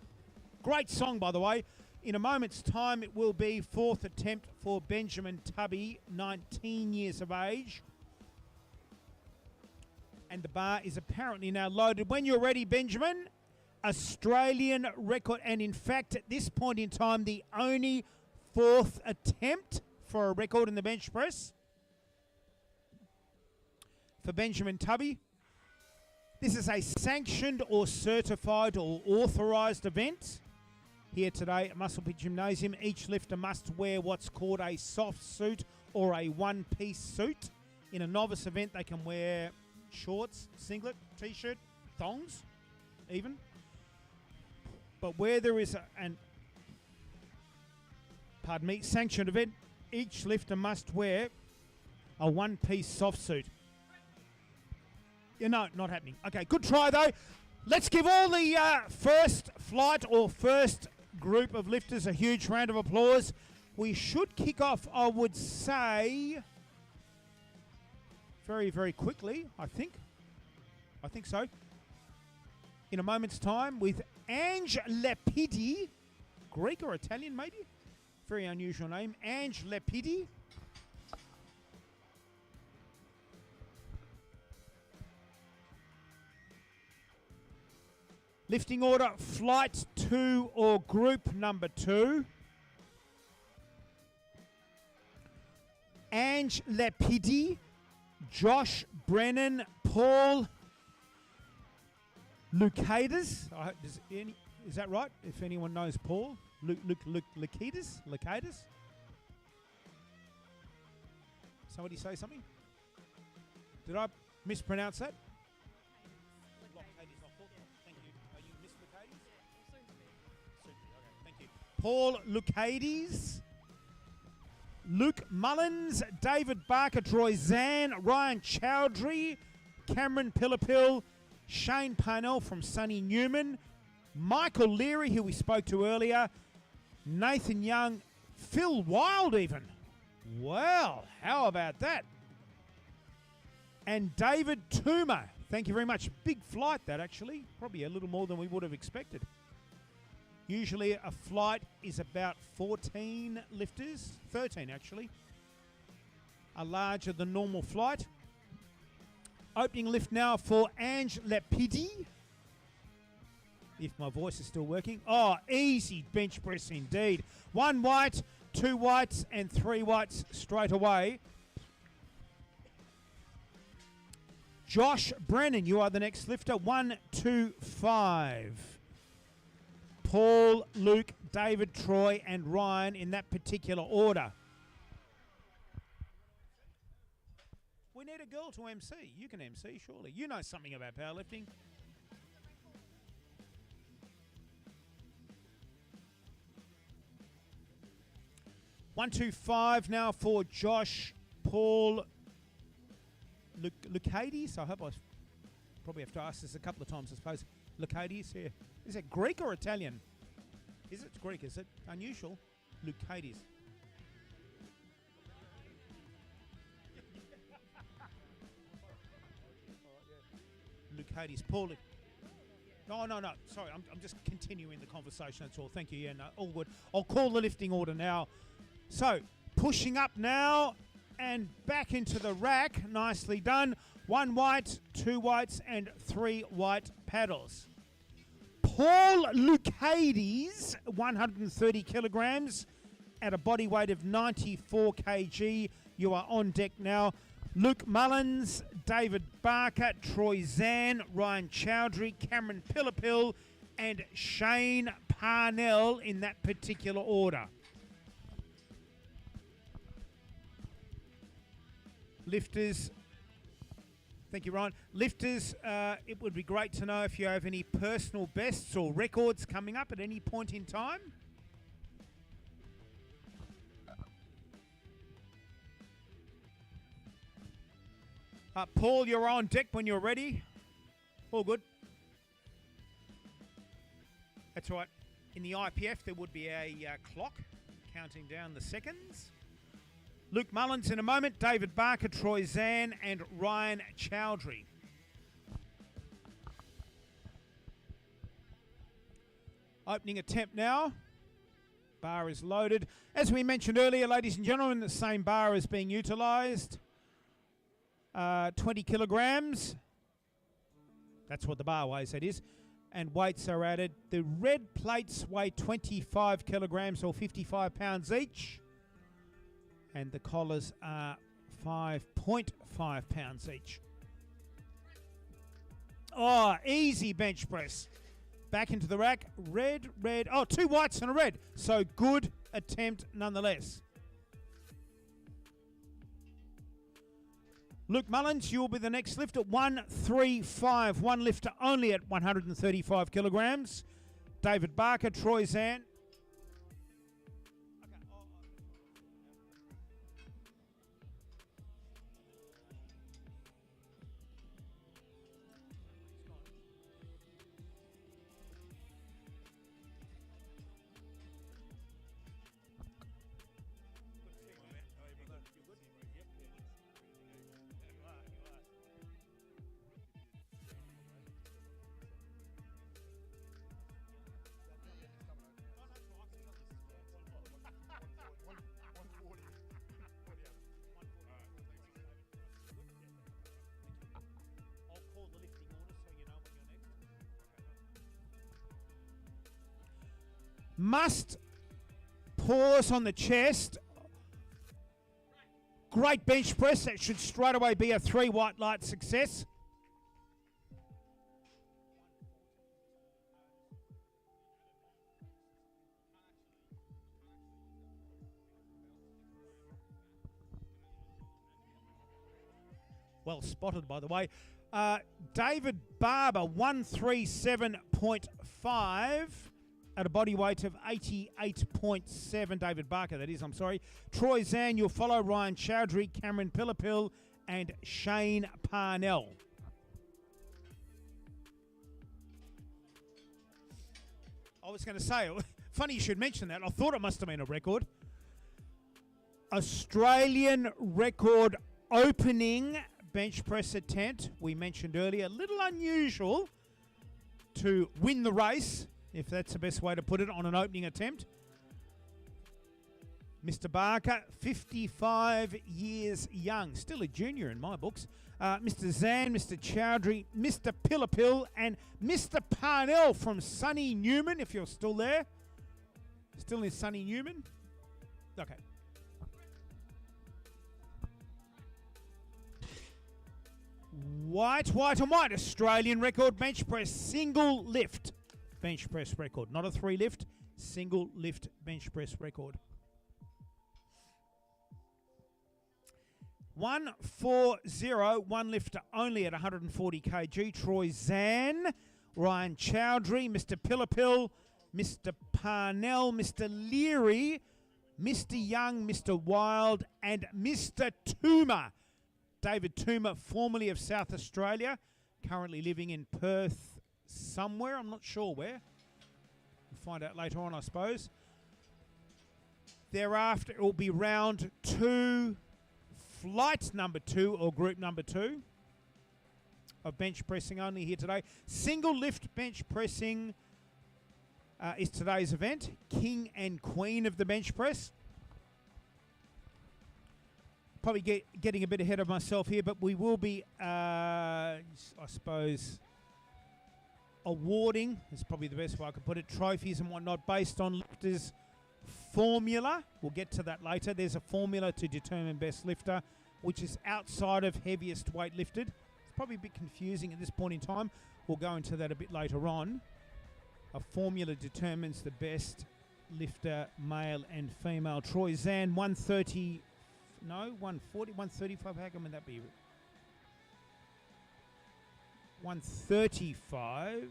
Great song, by the way. In a moment's time, it will be fourth attempt for Benjamin Tubby, 19 years of age. And the bar is apparently now loaded. When you're ready, Benjamin, Australian record. And in fact, at this point in time, the only fourth attempt for a record in the bench press for Benjamin Tubby. This is a sanctioned or certified or authorised event here today at Musclepit Gymnasium. Each lifter must wear what's called a soft suit or a one-piece suit. In a novice event, they can wear shorts, singlet, t-shirt, thongs, even. But where there is an sanctioned event, each lifter must wear a one-piece soft suit. No, not happening. Okay, good try though. Let's give all the first flight or first group of lifters a huge round of applause. We should kick off, I would say, very, very quickly, I think. I think so. In a moment's time with Ange Lepidi, Greek or Italian maybe? Very unusual name. Ange Lepidi. Lifting order, flight 2 or group number 2. Ange Lepidi, Josh Brennan, Paul Lukaitis. Is that right? If anyone knows Paul. Lukaitis? Somebody say something? Did I mispronounce that? Thank you. Are you Miss Lukaitis? Okay, thank you. Paul Lukaitis. Luke Mullins, David Barker, Troy Zan, Ryan Chowdhury, Cameron Pillapil, Shane Parnell from Sonny Newman, Michael Leary, who we spoke to earlier, Nathan Young, Phil Wild even. Well, how about that? And David Toomer. Thank you very much. Big flight that actually. Probably a little more than we would have expected. Usually a flight is about 14 lifters, 13 actually, a larger than normal flight. Opening lift now for Ange Lepidi. If my voice is still working. Oh, easy bench press indeed. 1 white, 2 whites and 3 whites straight away. Josh Brennan, you are the next lifter. 1, 2, 5. Paul, Luke, David, Troy, and Ryan in that particular order. We need a girl to MC. You can MC, surely. You know something about powerlifting. One, 2, 5 now for Josh, Paul, Lukaitis. I hope I probably have to ask this a couple of times, I suppose. Lukaitis here. Is it Greek or Italian? Is it Greek? Is it unusual? Lukaitis. Lukaitis. Paul. No. Sorry, I'm just continuing the conversation. That's all. Thank you. Yeah, no, all good. I'll call the lifting order now. So, pushing up now and back into the rack. Nicely done. 1 white, 2 whites, and 3 white paddles. Paul Lukaitis, 130 kilograms at a body weight of 94 kg. You are on deck now. Luke Mullins, David Barker, Troy Zan, Ryan Chowdhury, Cameron Pillapil, and Shane Parnell in that particular order. Lifters. Thank you, Ryan. Lifters, it would be great to know if you have any personal bests or records coming up at any point in time. Paul, you're on deck when you're ready. All good. That's right. In the IPF, there would be a clock counting down the seconds. Luke Mullins in a moment, David Barker, Troy Zan, and Ryan Chowdhury. Opening attempt now. Bar is loaded. As we mentioned earlier, ladies and gentlemen, the same bar is being utilised. 20 kilograms. That's what the bar weighs, that is. And weights are added. The red plates weigh 25 kilograms or 55 pounds each. And the collars are 5.5 pounds each. Oh, easy bench press. Back into the rack. Red. Oh, 2 whites and a red. So good attempt nonetheless. Luke Mullins, you'll be the next lifter. 1, 3, 5. One lifter only at 135 kilograms. David Barker, Troy Zan. Must pause on the chest. Great bench press. That should straight away be a 3 white light success. Well spotted, by the way. David Barber, 137.5 at a body weight of 88.7. David Barker, that is, I'm sorry. Troy Zan, you'll follow Ryan Chowdhury, Cameron Pillapil, and Shane Parnell. I was going to say, funny you should mention that. I thought it must have been a record. Australian record opening bench press attempt, we mentioned earlier, a little unusual to win the race, if that's the best way to put it, on an opening attempt. Mr. Barker, 55 years young, still a junior in my books. Mr. Zan, Mr. Chowdhury, Mr. Pillapil, and Mr. Parnell from Sunny Newman, if you're still there. Still in Sunny Newman? Okay. White and white, Australian record bench press, single lift bench press record. Not a 3 lift, single lift bench press record. 140, one lifter only at 140 kg. Troy Zan, Ryan Chowdhury, Mr. Pillapil, Mr. Parnell, Mr. Leary, Mr. Young, Mr. Wild, and Mr. Toomer. David Toomer, formerly of South Australia, currently living in Perth somewhere. I'm not sure where. We'll find out later on, I suppose. Thereafter, it will be round 2, flight number 2 or group number 2 of bench pressing only here today. Single lift bench pressing is today's event. King and Queen of the bench press. Probably getting a bit ahead of myself here, but we will be, I suppose, awarding, is probably the best way I could put it, trophies and whatnot based on lifters' formula. We'll get to that later. There's a formula to determine best lifter, which is outside of heaviest weight lifted. It's probably a bit confusing at this point in time. We'll go into that a bit later on. A formula determines the best lifter, male and female. Troy Zan, 130... No, 140, 135. How can that be? 135.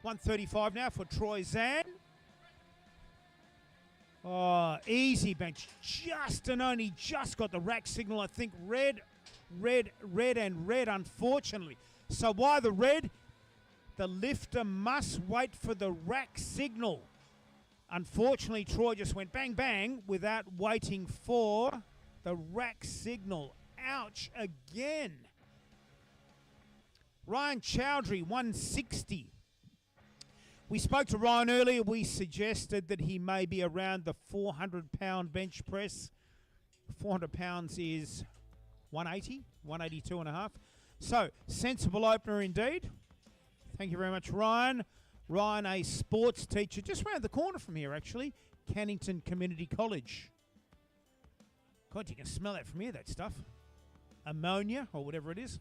$135 now for Troy Zan. Oh, easy bench. Just and only just got the rack signal. I think red, unfortunately. So why the red? The lifter must wait for the rack signal. Unfortunately, Troy just went bang, bang without waiting for the rack signal. Ouch again. Ryan Chowdhury, 160. We spoke to Ryan earlier. We suggested that he may be around the 400-pound bench press. 400 pounds is 180, 182 and a half. So, sensible opener indeed. Thank you very much, Ryan. Ryan, a sports teacher just round the corner from here, actually. Cannington Community College. God, you can smell that from here, that stuff. Ammonia, or whatever it is.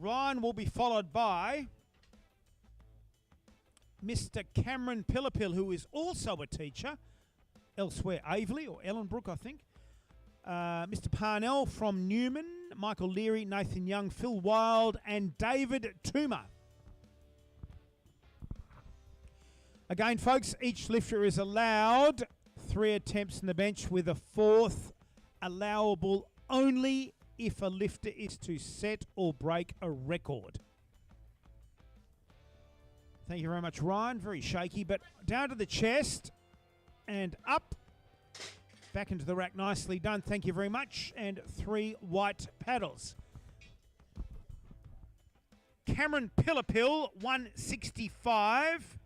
Ryan will be followed by Mr. Cameron Pillapil, who is also a teacher elsewhere, Aveley or Ellenbrook, I think. Mr. Parnell from Newman, Michael Leary, Nathan Young, Phil Wild, and David Toomer. Again, folks, each lifter is allowed 3 attempts in the bench with a 4th allowable only if a lifter is to set or break a record. Thank you very much, Ryan. Very shaky, but down to the chest and up. Back into the rack, nicely done. Thank you very much. And 3 white paddles. Cameron Pillapil, 165.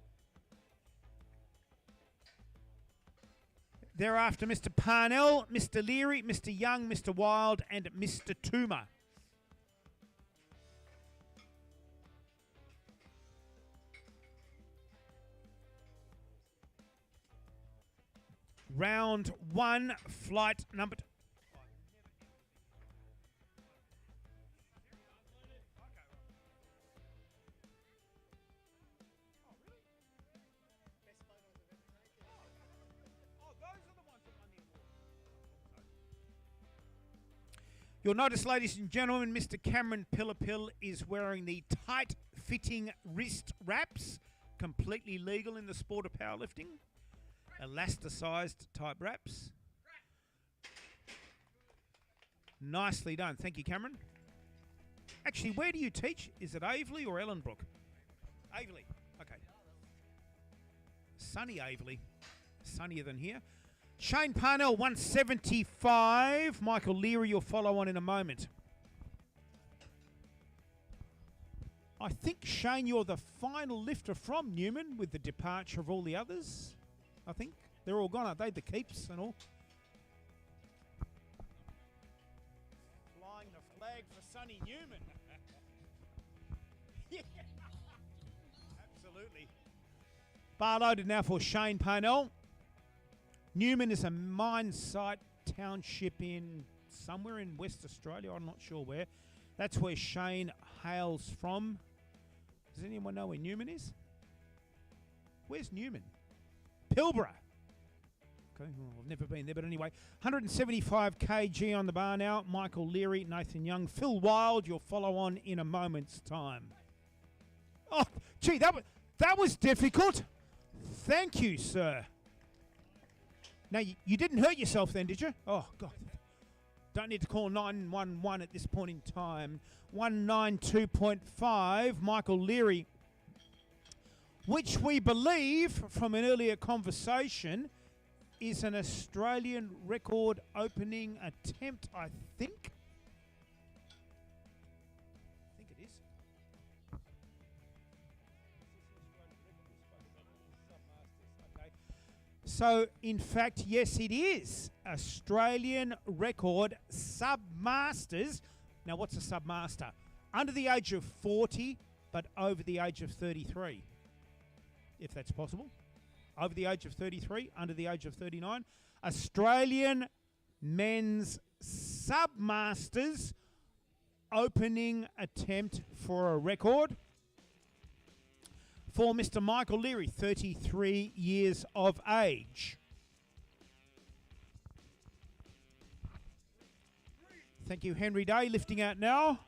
Thereafter, Mr. Parnell, Mr. Leary, Mr. Young, Mr. Wild, and Mr. Toomer. Round 1, flight number 2. You'll notice, ladies and gentlemen, Mr. Cameron Pillapil is wearing the tight-fitting wrist wraps, completely legal in the sport of powerlifting. Elasticized type wraps. Nicely done. Thank you, Cameron. Actually, where do you teach? Is it Aveley or Ellenbrook? Aveley. Okay. Sunny Aveley. Sunnier than here. Shane Parnell, 175. Michael Leary, you'll follow on in a moment. I think, Shane, you're the final lifter from Newman with the departure of all the others. I think they're all gone, aren't they? The keeps and all. Flying the flag for Sonny Newman. Yeah. Absolutely. Bar loaded now for Shane Parnell. Newman is a mine site township in somewhere in West Australia. I'm not sure where. That's where Shane hails from. Does anyone know where Newman is? Where's Newman? Pilbara. Okay, well, I've never been there, but anyway. 175 kg on the bar now. Michael Leary, Nathan Young, Phil Wild. You'll follow on in a moment's time. Oh, gee, that was difficult. Thank you, sir. Now, you didn't hurt yourself then, did you? Oh, God. Don't need to call 911 at this point in time. 192.5, Michael Leary, which we believe, from an earlier conversation, is an Australian record opening attempt, I think. I think it is. Okay. So, in fact, yes, it is. Australian record submasters. Now, what's a submaster? Under the age of 40, but over the age of 33, if that's possible. Over the age of 33, under the age of 39. Australian men's submasters opening attempt for a record for Mr. Michael Leary, 33 years of age. Thank you, Henry Day, lifting out now.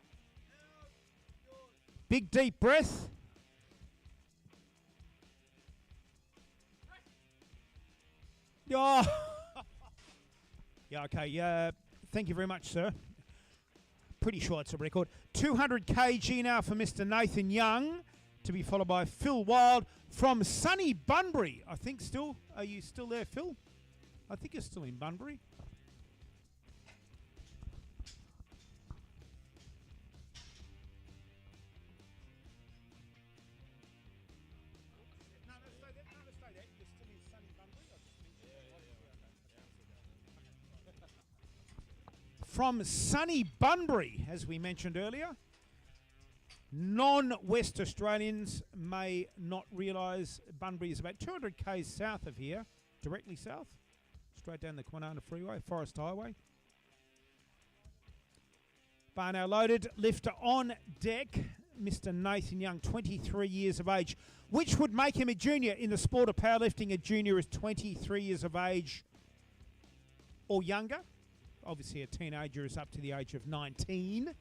Big deep breath. Oh. Yeah, okay. Thank you very much, sir. Pretty sure it's a record. 200 kg now for Mr. Nathan Young, to be followed by Phil Wild from sunny Bunbury. I think still. Are you still there, Phil? I think you're still in Bunbury. From sunny Bunbury, as we mentioned earlier. Non-West Australians may not realise Bunbury is about 200 k's south of here, directly south, straight down the Kwinana Freeway, Forest Highway. Bar now loaded, lifter on deck, Mr. Nathan Young, 23 years of age, which would make him a junior in the sport of powerlifting. A junior is 23 years of age or younger. Obviously, a teenager is up to the age of 19.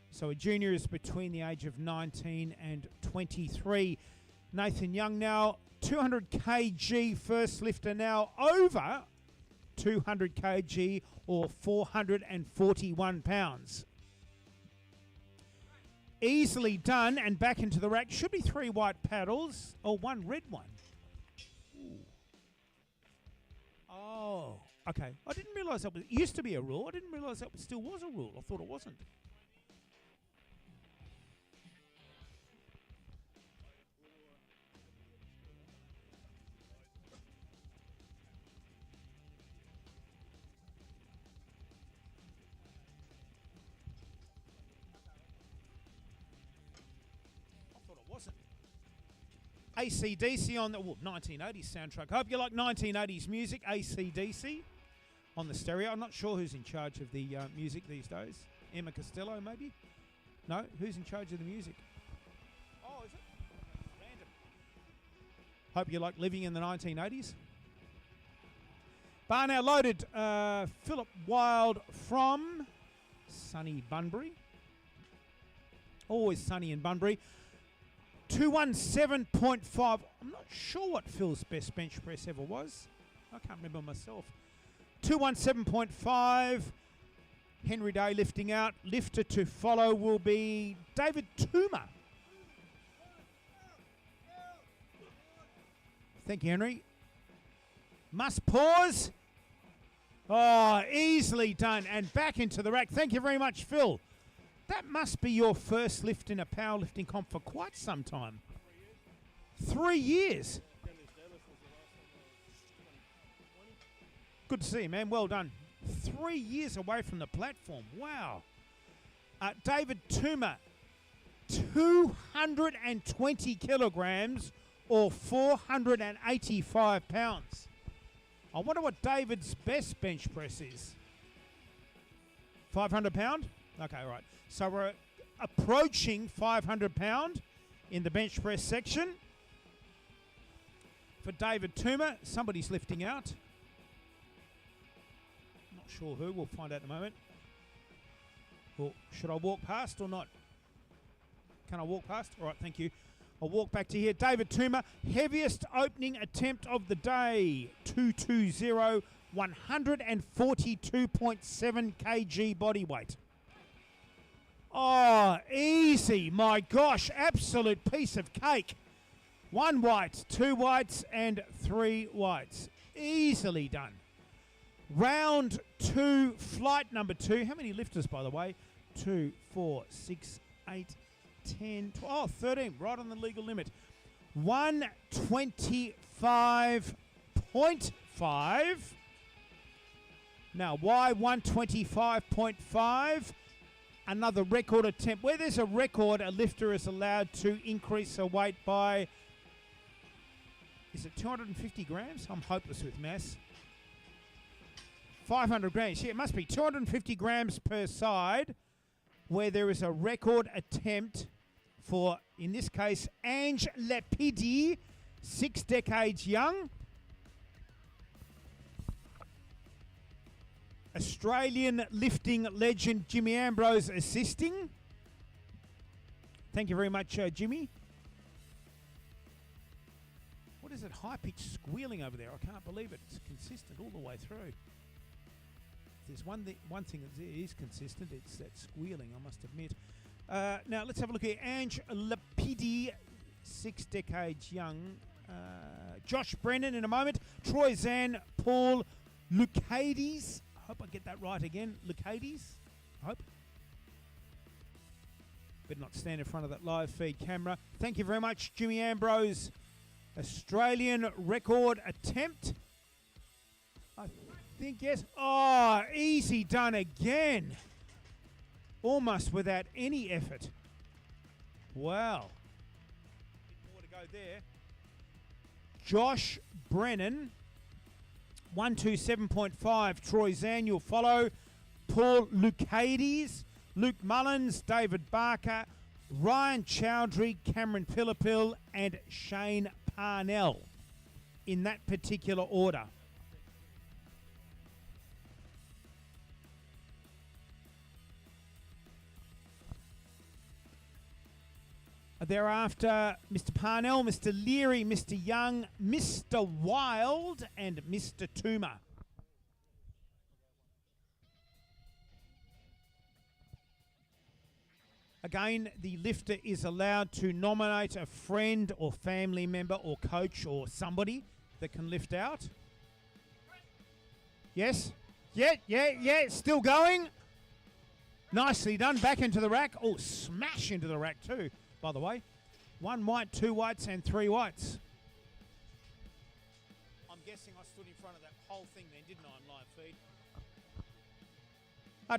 So a junior is between the age of 19 and 23. Nathan Young now, 200 kg first lifter now, over 200 kg or 441 pounds. Easily done, and back into the rack. Should be 3 white paddles or 1 red one. Ooh. Oh. Okay, I didn't realise that it used to be a rule. I didn't realise that still was a rule. I thought it wasn't. AC/DC on the 1980s soundtrack. Hope you like 1980s music. AC/DC on the stereo. I'm not sure who's in charge of the music these days. Emma Costello, maybe? No? Who's in charge of the music? Oh, is it? Random. Hope you like living in the 1980s. Bar now loaded. Philip Wild from sunny Bunbury. Always sunny in Bunbury. 217.5. I'm not sure what Phil's best bench press ever was. I can't remember myself. 217.5. Henry Day lifting out. Lifter to follow will be David Toomer. Thank you, Henry. Must pause. Oh, easily done. And back into the rack. Thank you very much, Phil. That must be your first lift in a powerlifting comp for quite some time. 3 years. Good to see you, man. Well done. 3 years away from the platform. Wow. David Toomer, 220 kilograms or 485 pounds. I wonder what David's best bench press is. 500 pound? Okay, right. So we're approaching 500 pound in the bench press section. For David Toomer, somebody's lifting out. Not sure who. We'll find out in a moment. Well, should I walk past or not? Can I walk past? All right, thank you. I'll walk back to here. David Toomer, heaviest opening attempt of the day. 220, 142.7 kg body weight. Oh, easy. My gosh, absolute piece of cake. 1 white, 2 whites, and 3 whites. Easily done. Round 2, flight number 2. How many lifters, by the way? 2, 4, 6, 8, 10, 12, 13. Right on the legal limit. 125.5. Now, why 125.5? Another record attempt. Where there's a record, a lifter is allowed to increase a weight by, is it 250 grams? I'm hopeless with maths. 500 grams. Yeah, it must be 250 grams per side, where there is a record attempt for, in this case, Ange Lepidi, 6 decades young. Australian lifting legend Jimmy Ambrose assisting. Thank you very much, Jimmy. What is it? High-pitched squealing over there. I can't believe it. It's consistent all the way through. There's one thing that is consistent. It's that squealing, I must admit. Now, let's have a look here. Ange Lepidi, 6 decades young. Josh Brennan in a moment. Troy Zan, Paul Lucades. I hope I get that right again. Lucades, I hope. Better not stand in front of that live feed camera. Thank you very much, Jimmy Ambrose. Australian record attempt. I think, yes. Oh, easy done again. Almost without any effort. Wow. Bit more to go there. Josh Brennan. 127.5. Troy Zan, you'll follow. Paul Lucades, Luke Mullins, David Barker, Ryan Chowdhury, Cameron Philippil, and Shane Parnell in that particular order. Thereafter, Mr. Parnell, Mr. Leary, Mr. Young, Mr. Wild, and Mr. Toomer. Again, the lifter is allowed to nominate a friend or family member or coach or somebody that can lift out. Yes? Yeah, still going. Nicely done. Back into the rack. Oh, smash into the rack too, by the way. 1 white, 2 whites, and 3 whites. I'm guessing I stood in front of that whole thing then, didn't I, on live feed?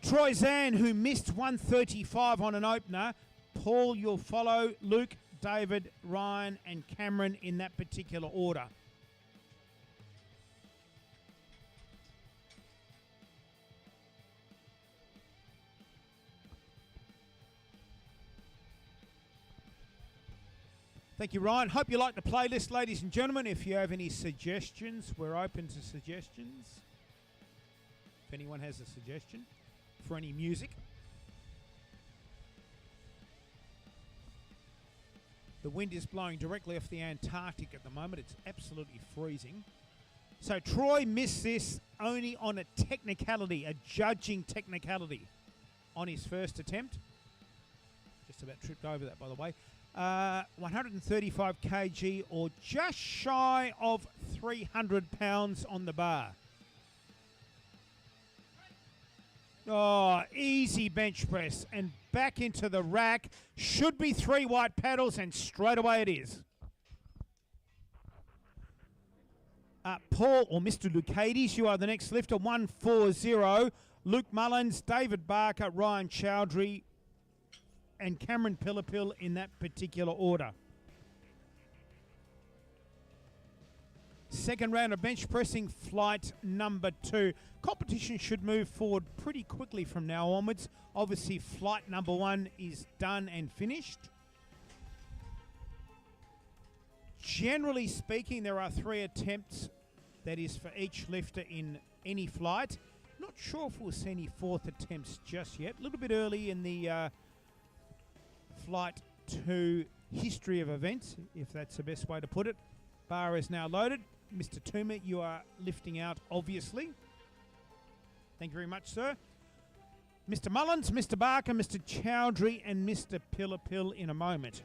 Troy Zan, who missed 135 on an opener. Paul, you'll follow. Luke, David, Ryan, and Cameron in that particular order. Thank you, Ryan. Hope you like the playlist, ladies and gentlemen. If you have any suggestions, we're open to suggestions. If anyone has a suggestion for any music. The wind is blowing directly off the Antarctic at the moment. It's absolutely freezing. So Troy missed this only on a technicality, a judging technicality on his first attempt. Just about tripped over that, by the way. 135 kg or just shy of 300 pounds on the bar. Oh, easy bench press and back into the rack. Should be 3 white paddles and straight away it is. Paul or Mr. Lucades, you are the next lifter. 140. Luke Mullins, David Barker, Ryan Chowdhury, and Cameron Pillapil in that particular order. Second round of bench pressing, flight number 2. Competition should move forward pretty quickly from now onwards. Obviously, flight number 1 is done and finished. Generally speaking, there are 3 attempts, that is for each lifter in any flight. Not sure if we'll see any 4th attempts just yet. A little bit early in the flight 2 history of events, if that's the best way to put it. Bar is now loaded. Mr. Toomer, you are lifting out, obviously. Thank you very much, sir. Mr. Mullins, Mr. Barker, Mr. Chowdhury, and Mr. Pillapil in a moment.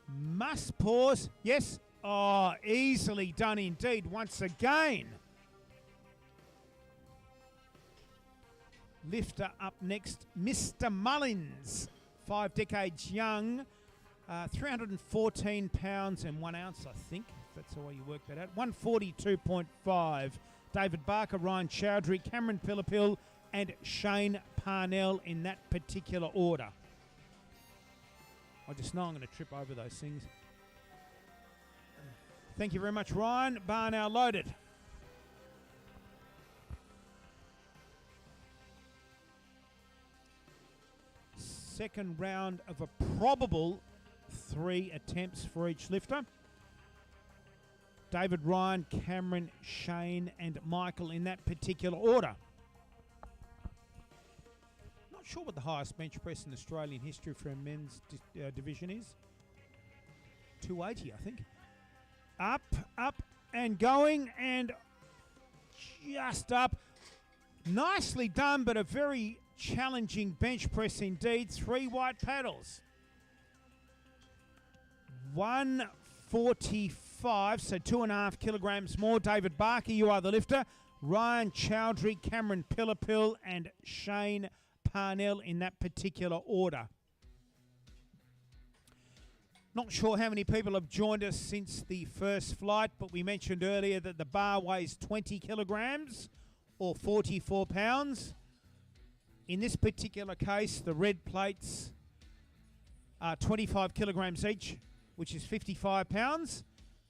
Must pause. Yes. Oh, easily done indeed once again. Lifter up next, Mr. Mullins, 5 decades young, 314 pounds and 1 ounce, I think, if that's the way you work that out. 142.5. David Barker, Ryan Chowdhury, Cameron Pillapil, and Shane Parnell in that particular order. I just know I'm going to trip over those things. Thank you very much, Ryan. Bar now loaded. Second round of a probable 3 attempts for each lifter. David, Ryan, Cameron, Shane, and Michael in that particular order. Not sure what the highest bench press in Australian history for a men's division is. 280, I think. Up, and going, and just up. Nicely done, but a very challenging bench press indeed. 3 white paddles. 145, so 2.5 kilograms more. David Barker, you are the lifter. Ryan Chowdhury, Cameron Pillapil, and Shane Parnell in that particular order. Not sure how many people have joined us since the first flight, but we mentioned earlier that the bar weighs 20 kilograms or 44 pounds. In this particular case, the red plates are 25 kilograms each, which is 55 pounds.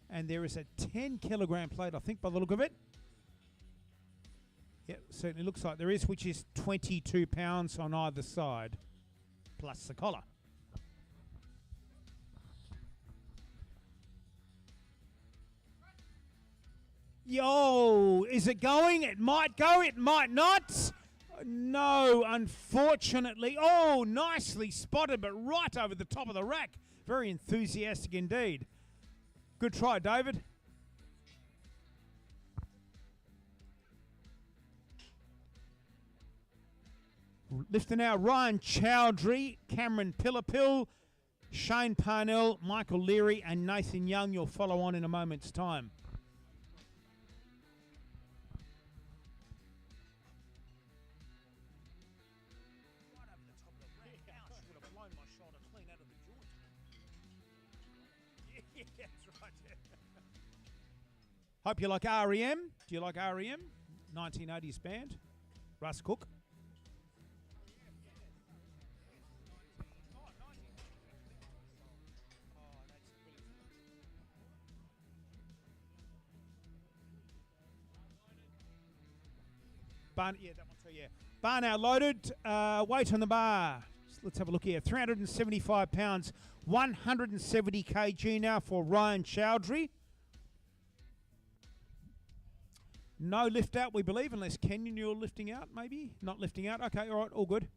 And there is a 10 kilogram plate, I think, by the look of it. Yep, certainly looks like there is, which is 22 pounds on either side, plus the collar. Yo, is it going? It might go, it might not. No, unfortunately. Oh, nicely spotted, but right over the top of the rack. Very enthusiastic indeed. Good try, David. Lifter now, Ryan Chowdhury, Cameron Pillapil, Shane Parnell, Michael Leary, and Nathan Young. You'll follow on in a moment's time. Hope you like REM. Do you like REM? 1980s band. Russ Cook. Bar, yeah, that one too, yeah. Bar now loaded. Weight on the bar. Let's have a look here. 375 pounds, 170 kg now for Ryan Chowdhury. No lift out, we believe, unless Kenyon you're lifting out, maybe? Not lifting out. Okay, all right, all good.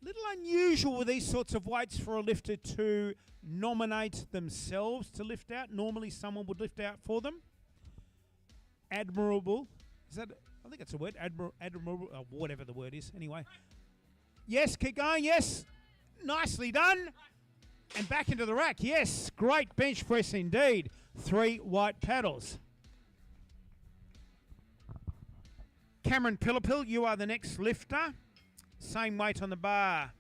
Little unusual with these sorts of weights for a lifter to nominate themselves to lift out. Normally someone would lift out for them. Admirable. Is that, I think it's a word, admirable, whatever the word is, anyway. Yes, keep going, yes. Nicely done. And back into the rack, yes. Great bench press indeed. 3 white paddles. Cameron Pillapil, you are the next lifter. Same weight on the bar.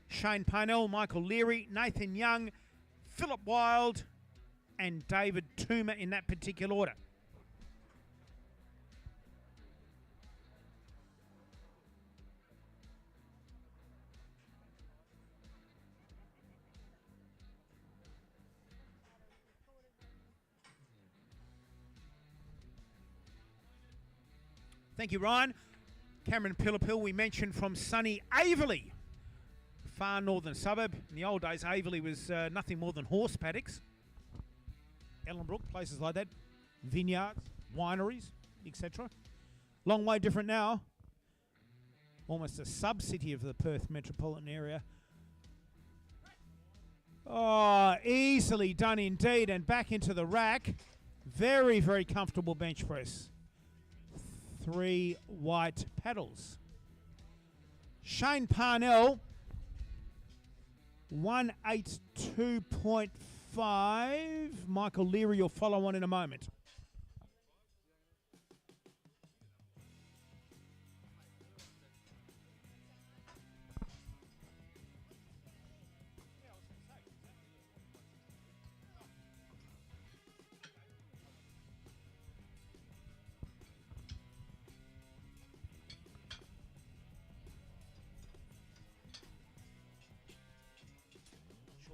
Shane Parnell, Michael Leary, Nathan Young, Philip Wild, and David Toomer in that particular order. Thank you, Ryan. Cameron Pillapil, we mentioned from sunny Averley, far northern suburb. In the old days, Averley was nothing more than horse paddocks. Ellenbrook, places like that, vineyards, wineries, etc. Long way different now. Almost a sub-city of the Perth metropolitan area. Oh, easily done indeed, and back into the rack. Very, very comfortable bench press. 3 white paddles. Shane Parnell, 182.5. Michael Leary will follow on in a moment.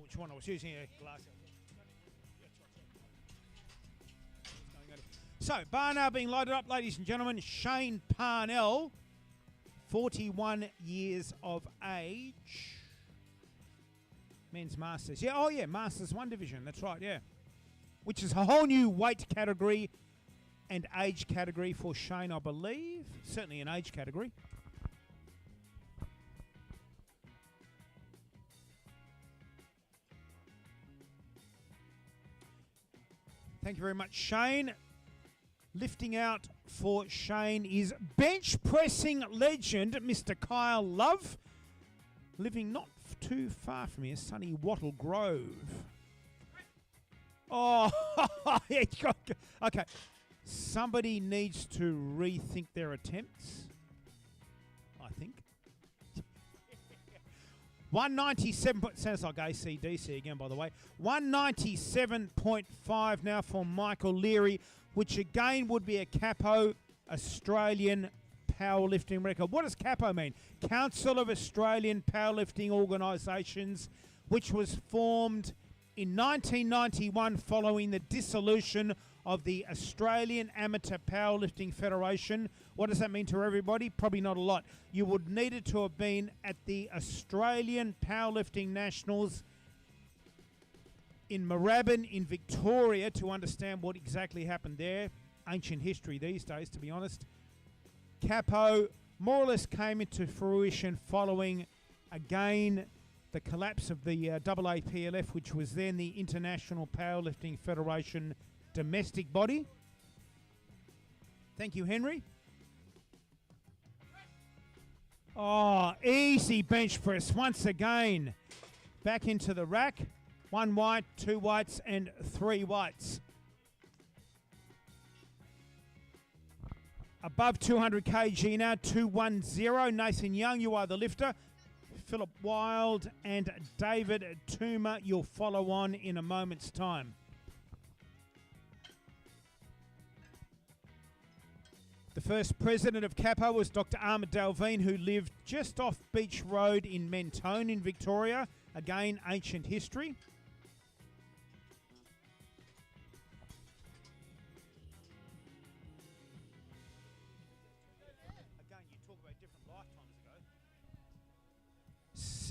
Which one I was using a glass. So, bar now being loaded up, ladies and gentlemen. Shane Parnell, 41 years of age. Men's Masters. Yeah, oh yeah, Masters 1 division. That's right, yeah. Which is a whole new weight category and age category for Shane, I believe. Certainly an age category. Thank you very much, Shane. Lifting out for Shane is bench pressing legend, Mr. Kyle Love, living not too far from here, sunny Wattle Grove. Oh, okay. Somebody needs to rethink their attempts, I think. 197, sounds like AC/DC again, by the way. 197.5 now for Michael Leary, which again would be a CAPO Australian powerlifting record. What does CAPO mean? Council of Australian Powerlifting Organisations, which was formed in 1991 following the dissolution of the Australian Amateur Powerlifting Federation. What does that mean to everybody? Probably not a lot. You would needed to have been at the Australian Powerlifting Nationals in Moorabbin in Victoria to understand what exactly happened there. Ancient history these days, to be honest. CAPO more or less came into fruition following, again, the collapse of the WAPLF, which was then the International Powerlifting Federation domestic body. Thank you, Henry. Oh, easy bench press once again. Back into the rack. 1 white, 2 whites, and 3 whites. Above 200 kg now, 210. Nathan Young, you are the lifter. Philip Wild and David Toomer, you'll follow on in a moment's time. The first president of CAPO was Dr. Ahmed Dalveen, who lived just off Beach Road in Mentone in Victoria. Again, ancient history.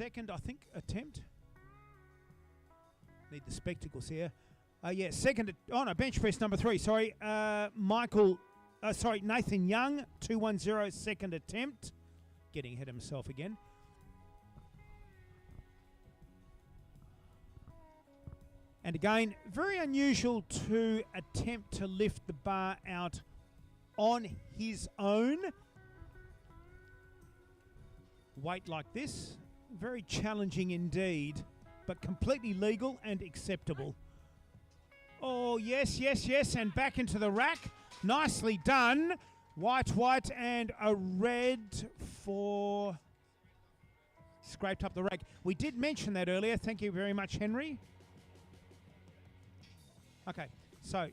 second, I think, attempt. Need the spectacles here. Yeah, second. Oh no, bench press number 3. Sorry, Nathan Young, 210, second attempt. Getting ahead of himself again. And again, very unusual to attempt to lift the bar out on his own. Weight like this, very challenging indeed, but completely legal and acceptable. Oh, yes, yes, yes, and back into the rack. Nicely done. White, white, and a red for... Scraped up the rack. We did mention that earlier. Thank you very much, Henry. Okay, so...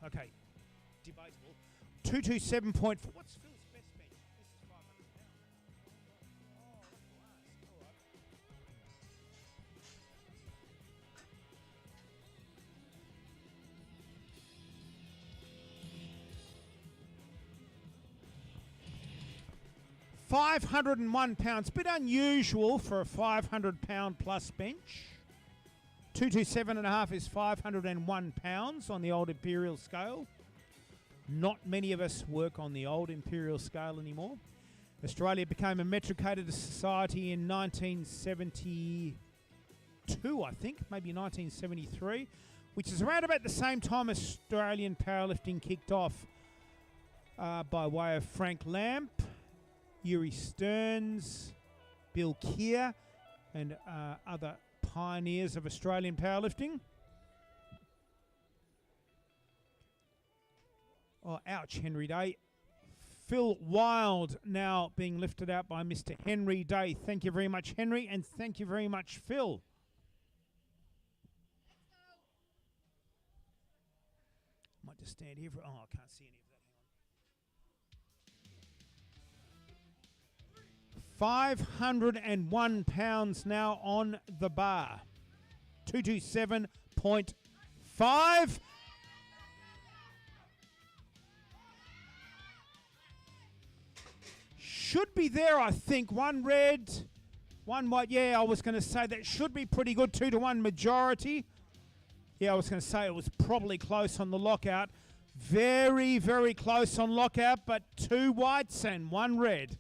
Okay, debatable. 227.4. What's Phil's best bench? This is 500 pounds. Oh, that's class. All right. 501 pounds, bit unusual for a 500 pound plus bench. 227.5 is 501 pounds on the old imperial scale. Not many of us work on the old imperial scale anymore. Australia became a metricated society in 1972, I think, maybe 1973, which is around about the same time Australian powerlifting kicked off by way of Frank Lamp, Yuri Stearns, Bill Keir, and other pioneers of Australian powerlifting. Oh, ouch, Henry Day. Phil Wild now being lifted out by Mr. Henry Day. Thank you very much, Henry, and thank you very much, Phil. Might just stand here for... Oh, I can't see any of that. 501 pounds now on the bar. 227.5. Should be there, I think. One red, one white. Yeah, I was going to say that should be pretty good. 2-1 majority. Yeah, I was going to say it was probably close on the lockout. Very, very close on lockout, but 2 whites and 1 red.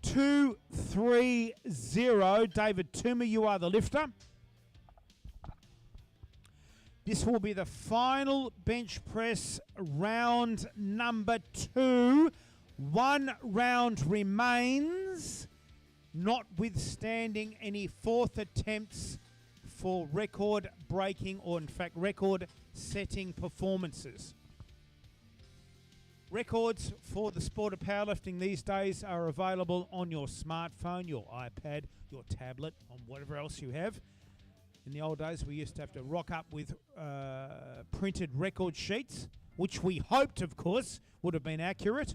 2-3-0. David Toomer, you are the lifter. This will be the final bench press round number 2. 1 round remains, notwithstanding any 4th attempts for record breaking or in fact record setting performances. Records for the sport of powerlifting these days are available on your smartphone, your iPad, your tablet, on whatever else you have. In the old days, we used to have to rock up with printed record sheets, which we hoped, of course, would have been accurate.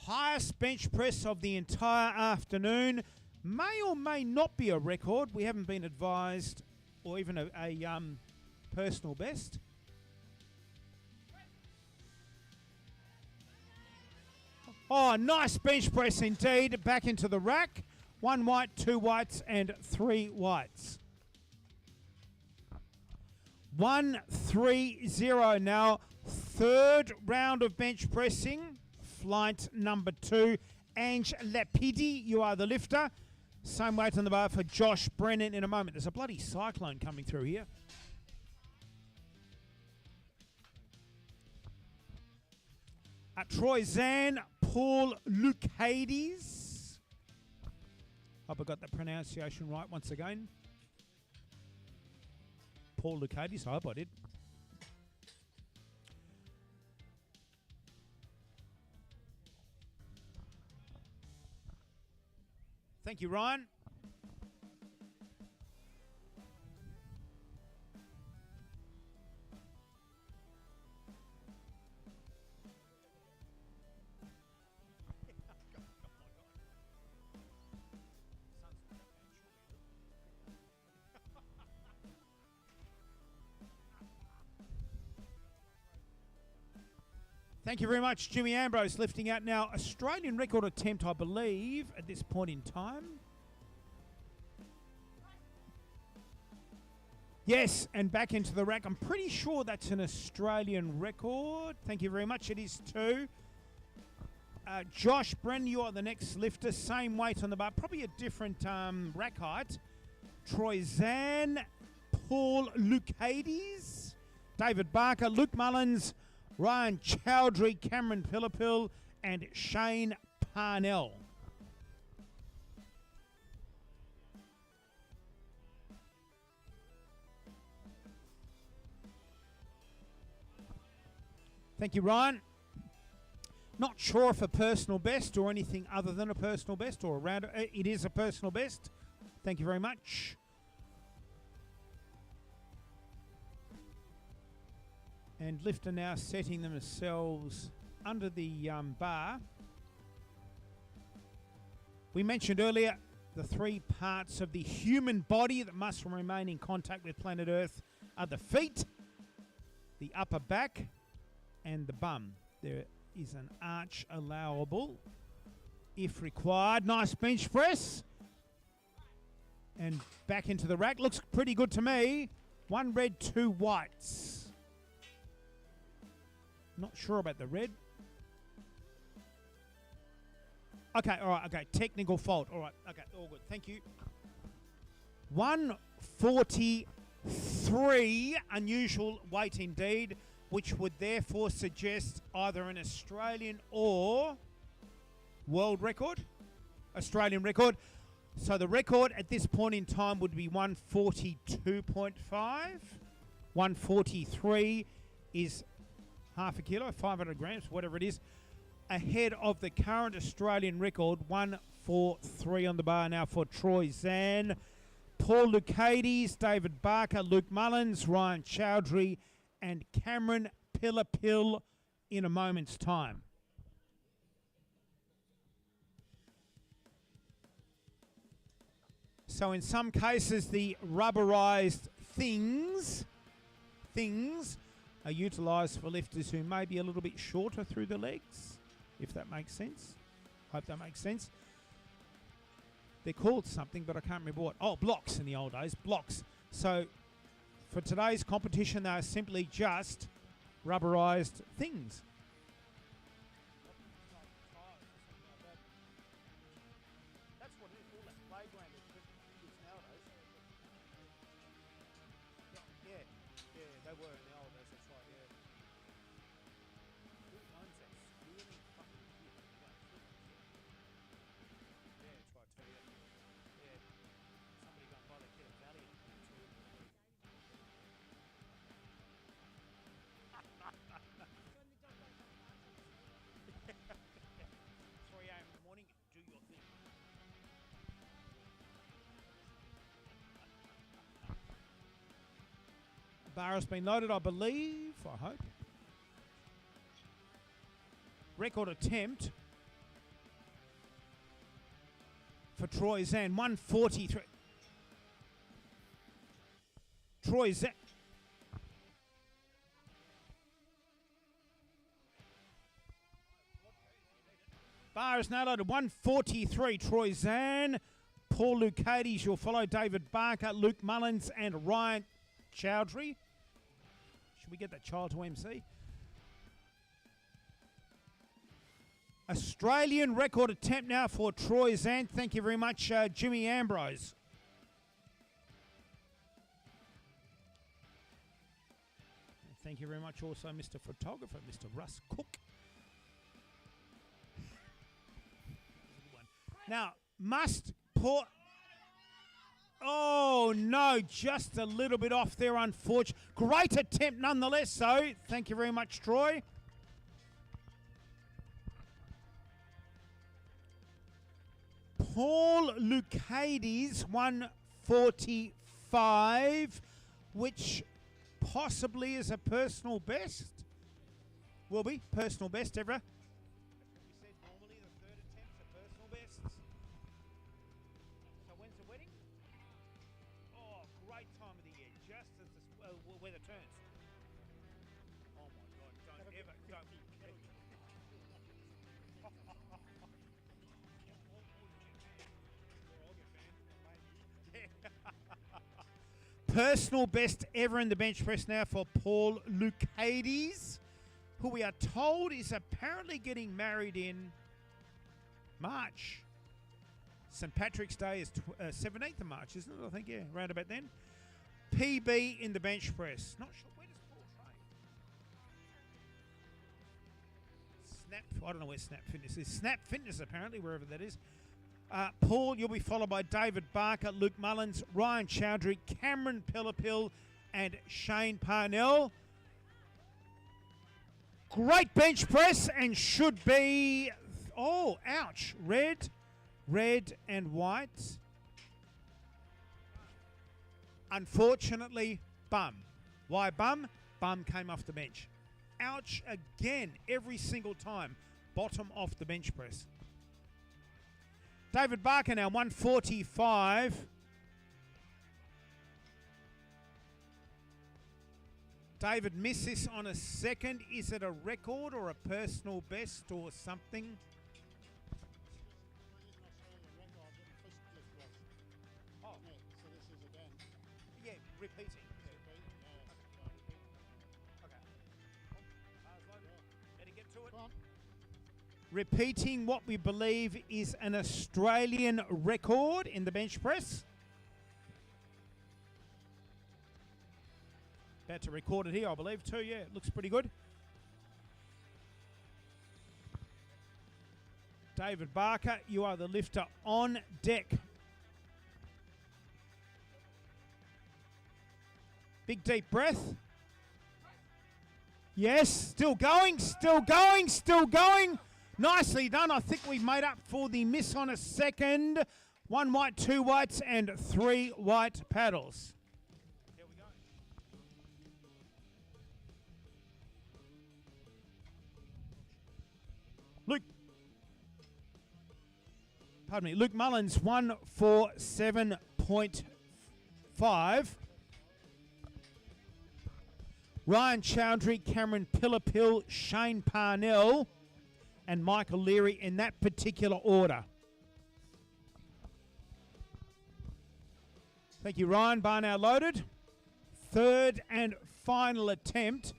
Highest bench press of the entire afternoon. May or may not be a record. We haven't been advised, or even a personal best. Oh, nice bench press indeed. Back into the rack. 1 white, 2 whites, and 3 whites. 1-3-0 now. 3rd round of bench pressing. Flight number 2. Ange Lapidi, you are the lifter. Same weight on the bar for Josh Brennan in a moment. There's a bloody cyclone coming through here. Troy Zan, Paul Lukades. Hope I got the pronunciation right once again. Paul Lukades, I hope I did. Thank you, Ryan. Thank you very much, Jimmy Ambrose, lifting out now. Australian record attempt, I believe, at this point in time. Yes, and back into the rack. I'm pretty sure that's an Australian record. Thank you very much. It is too. Josh Brennan, you are the next lifter. Same weight on the bar. Probably a different rack height. Troy Zan, Paul Lucades, David Barker, Luke Mullins, Ryan Chowdhury, Cameron Pillapil, and Shane Parnell. Thank you, Ryan. Not sure if a personal best or anything other than a personal best or around. It is a personal best. Thank you very much. And lifter now setting themselves under the bar. We mentioned earlier the 3 parts of the human body that must remain in contact with planet Earth are the feet, the upper back, and the bum. There is an arch allowable if required. Nice bench press. And back into the rack. Looks pretty good to me. 1 red, 2 whites. Not sure about the red. Okay, all right, okay. Technical fault. All right, okay, all good. Thank you. 143, unusual weight indeed, which would therefore suggest either an Australian or world record. Australian record. So the record at this point in time would be 142.5. 143 is half a kilo, 500 grams, whatever it is, ahead of the current Australian record, 143 on the bar now for Troy Zan, Paul Lucades, David Barker, Luke Mullins, Ryan Chowdhury, and Cameron Pillapil in a moment's time. So in some cases, the rubberized things are utilised for lifters who may be a little bit shorter through the legs, if that makes sense. Hope that makes sense. They're called something, but I can't remember what. Oh, blocks in the old days, blocks. So for today's competition, they are simply just rubberized things. That's what it is, all that playground is nowadays. Yeah, they were in the old days, that's right, yeah. Who owns that squealing fucking kid? Yeah, that's right, too, yeah. Somebody got by the kid at Valiant. Bar has been loaded, I believe, I hope. Record attempt for Troy Zan, 143. Troy Zan. Bar is now loaded, 143. Troy Zan, Paul Lucades, you'll follow David Barker, Luke Mullins, and Ryan Chowdhury. Should we get that child to MC? Australian record attempt now for Troy Zan. Thank you very much, Jimmy Ambrose. And thank you very much also, Mr. Photographer, Mr. Russ Cook. Now, must pour... Oh, no, just a little bit off there, unfortunately. Great attempt nonetheless, so thank you very much, Troy. Paul Lucades, 145, which possibly is a personal best. Will be personal best ever. We said normally the third attempts are personal bests. So when's the wedding? Oh, great time of the year, just as the weather turns. Oh my God! Don't ever, don't. Personal best ever in the bench press now for Paul Lucades, who we are told is apparently getting married in March. St. Patrick's Day is 17th of March, isn't it? I think, yeah, around about then. PB in the bench press. Not sure. Where does Paul train? Snap. I don't know where Snap Fitness is. Snap Fitness, apparently, wherever that is. Paul, you'll be followed by David Barker, Luke Mullins, Ryan Chowdhury, Cameron Pillapil, and Shane Parnell. Great bench press and should be... Oh, ouch. Red, and white. Unfortunately, bum. Why bum? Bum came off the bench. Ouch again, every single time. Bottom off the bench press. David Barker now, 145. David missed this on a second. Is it a record or a personal best or something? Oh. Yeah, repeating. Okay. Better get to it. Repeating what we believe is an Australian record in the bench press. About to record it here, I believe, too. Yeah, it looks pretty good. David Barker, you are the lifter on deck. Big deep breath. Yes, still going, still going, still going. Nicely done. I think we've made up for the miss on a second. 1 white, 2 whites, and 3 white paddles. Here we go. Luke Mullins, 147.5. Ryan Chowdhury, Cameron Pillapil, Shane Parnell, and Michael Leary in that particular order. Thank you, Ryan. Bar now loaded. Third and final attempt.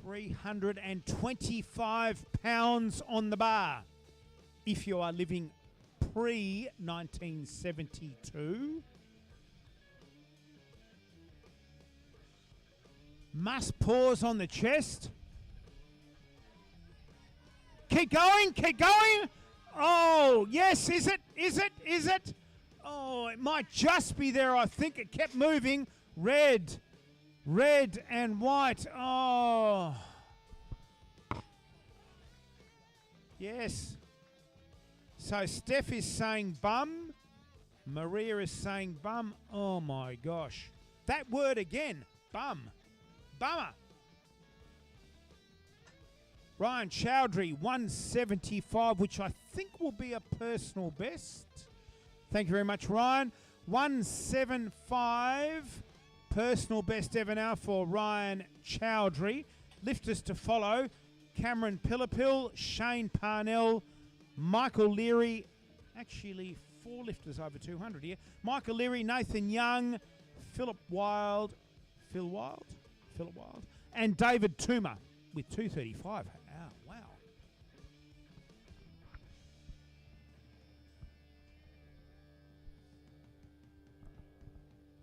£325 on the bar. If you are living pre-1972. Must pause on the chest. Keep going, keep going. Oh, yes, is it? Is it? Is it? Oh, it might just be there. I think it kept moving. Red and white. Oh. Yes. So Steph is saying bum. Maria is saying bum. Oh, my gosh. That word again. Bum. Bummer. Ryan Chowdhury, 175, which I think will be a personal best. Thank you very much, Ryan. 175, personal best ever now for Ryan Chowdhury. Lifters to follow, Cameron Pillapil, Shane Parnell, Michael Leary. Actually, 4 lifters over 200 here. Michael Leary, Nathan Young, Phil Wild, and David Toomer with 235. Oh, wow.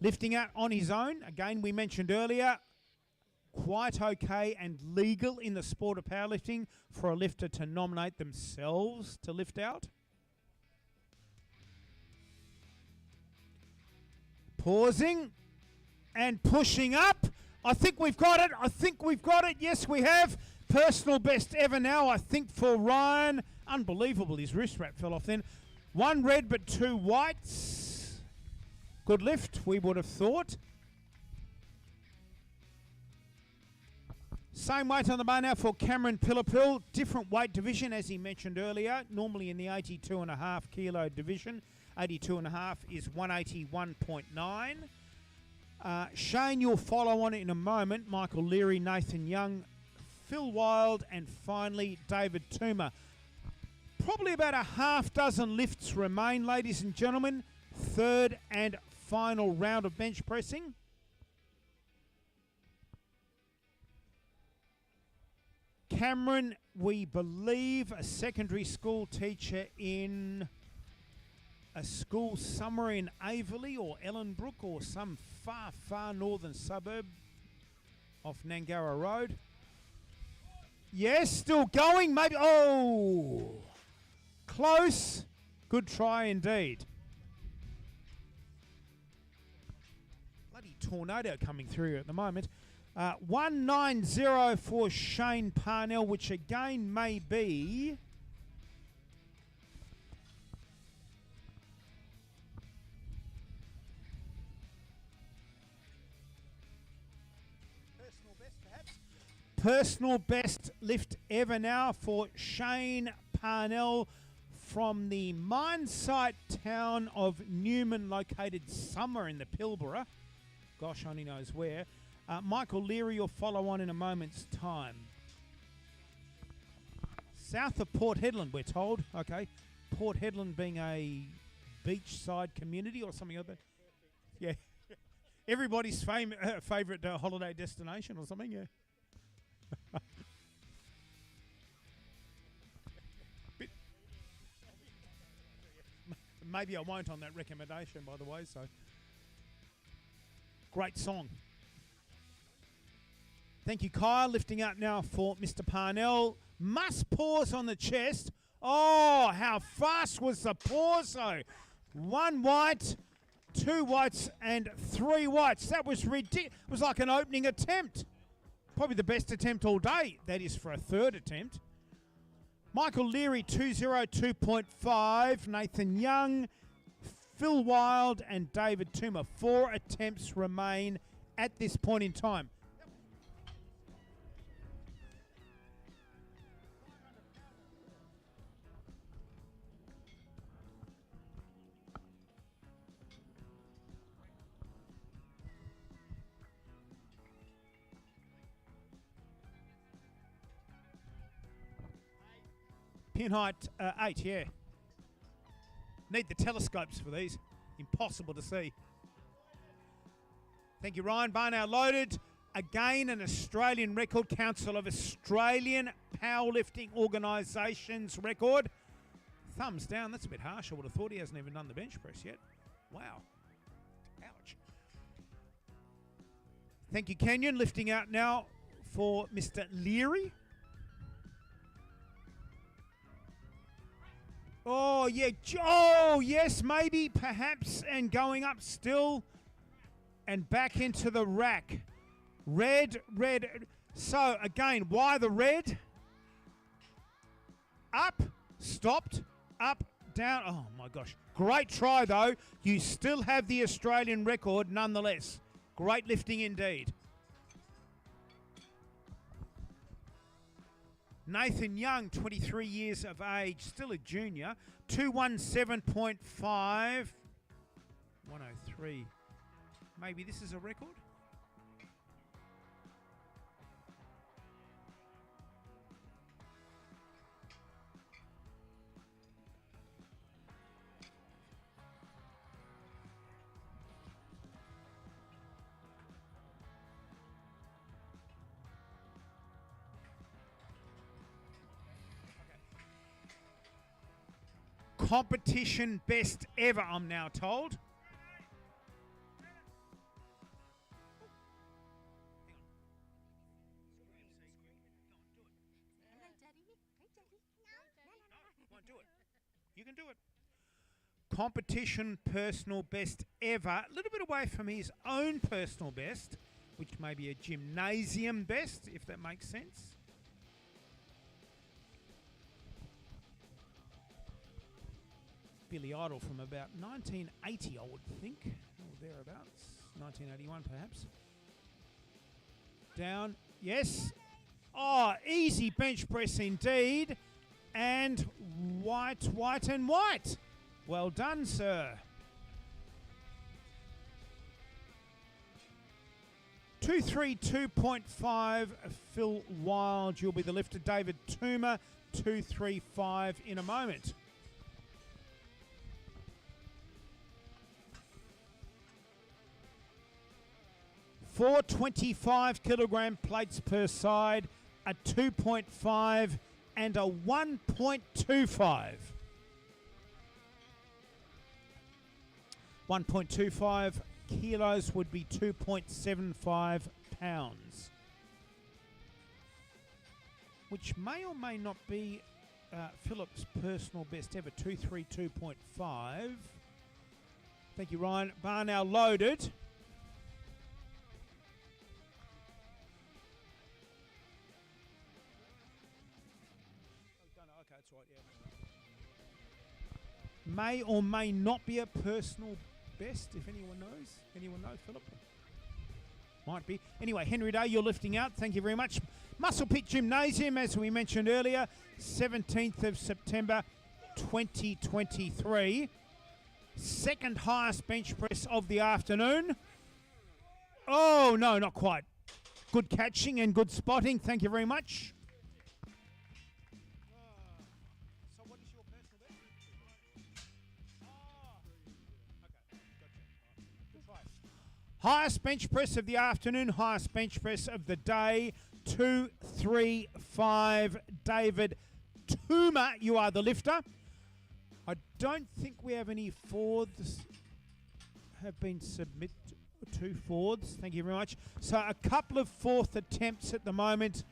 Lifting out on his own, again, we mentioned earlier, quite okay and legal in the sport of powerlifting for a lifter to nominate themselves to lift out. Pausing and pushing up. I think we've got it. I think we've got it. Yes, we have. Personal best ever now, I think, for Ryan. Unbelievable. His wrist wrap fell off then. 1 red but 2 whites. Good lift, we would have thought. Same weight on the bar now for Cameron Pillapil. Different weight division, as he mentioned earlier. Normally in the 82.5 kilo division. 82.5 is 181.9. Shane, you'll follow on in a moment. Michael Leary, Nathan Young, Phil Wild, and finally David Toomer. Probably about a half dozen lifts remain, ladies and gentlemen. Third and final round of bench pressing. Cameron, we believe, a secondary school teacher in a school somewhere in Averley or Ellenbrook or some far, far northern suburb off Nangara Road. Yes, still going, maybe. Oh, close. Good try indeed. Bloody tornado coming through at the moment. 190 for Shane Parnell, which again may be personal best, perhaps. Personal best lift ever now for Shane Parnell from the mine site town of Newman, located somewhere in the Pilbara. Gosh, only knows where. Michael Leary will follow on in a moment's time. South of Port Hedland, we're told. Okay. Port Hedland being a beachside community or something like that. Yeah. Everybody's favourite holiday destination or something, yeah. Maybe I won't on that recommendation, by the way, so. Great song. Thank you, Kyle. Lifting out now for Mr. Parnell. Must pause on the chest. Oh, how fast was the pause, though? 1 white, 2 whites, and 3 whites. That was ridiculous. It was like an opening attempt. Probably the best attempt all day. That is for a third attempt. Michael Leary, 202.5. Nathan Young, Phil Wild, and David Toomer. 4 attempts remain at this point in time. Pin height 8, yeah. Need the telescopes for these. Impossible to see. Thank you, Ryan. Bar now loaded. Again, an Australian record. Council of Australian Powerlifting Organisations record. Thumbs down. That's a bit harsh. I would have thought he hasn't even done the bench press yet. Wow. Ouch. Thank you, Kenyon. Lifting out now for Mr. Leary. Oh, yeah. Oh, yes, maybe, perhaps, and going up still and back into the rack. Red, red. So, again, why the red? Up, stopped, up, down. Oh, my gosh. Great try, though. You still have the Australian record nonetheless. Great lifting indeed. Nathan Young, 23 years of age, still a junior, 217.5, 103. Maybe this is a record? Competition best ever, I'm now told. Won't do it. You can do it. Competition personal best ever. A little bit away from his own personal best, which may be a gymnasium best, if that makes sense. Billy Idol from about 1980, I would think, or thereabouts. 1981, perhaps. Down, yes. Oh, easy bench press indeed. And white, white, and white. Well done, sir. 232.5, Phil Wild, you'll be the lifter. David Toomer, 235 in a moment. Four 25-kilogram plates per side, a 2.5 and a 1.25. 1.25 kilos would be 2.75 pounds, which may or may not be Philip's personal best ever, 232.5. Thank you, Ryan. Bar now loaded. May or may not be a personal best, if anyone knows. Anyone know, Philip? Might be. Anyway, Henry Day, you're lifting out. Thank you very much. Musclepit Gymnasium, as we mentioned earlier, 17th of September 2023. Second highest bench press of the afternoon. Oh, no, not quite. Good catching and good spotting. Thank you very much. Highest bench press of the afternoon, highest bench press of the day, 235. David Toomer, you are the lifter. I don't think we have any fourths have been submitted. 2 fourths, thank you very much. So a couple of fourth attempts at the moment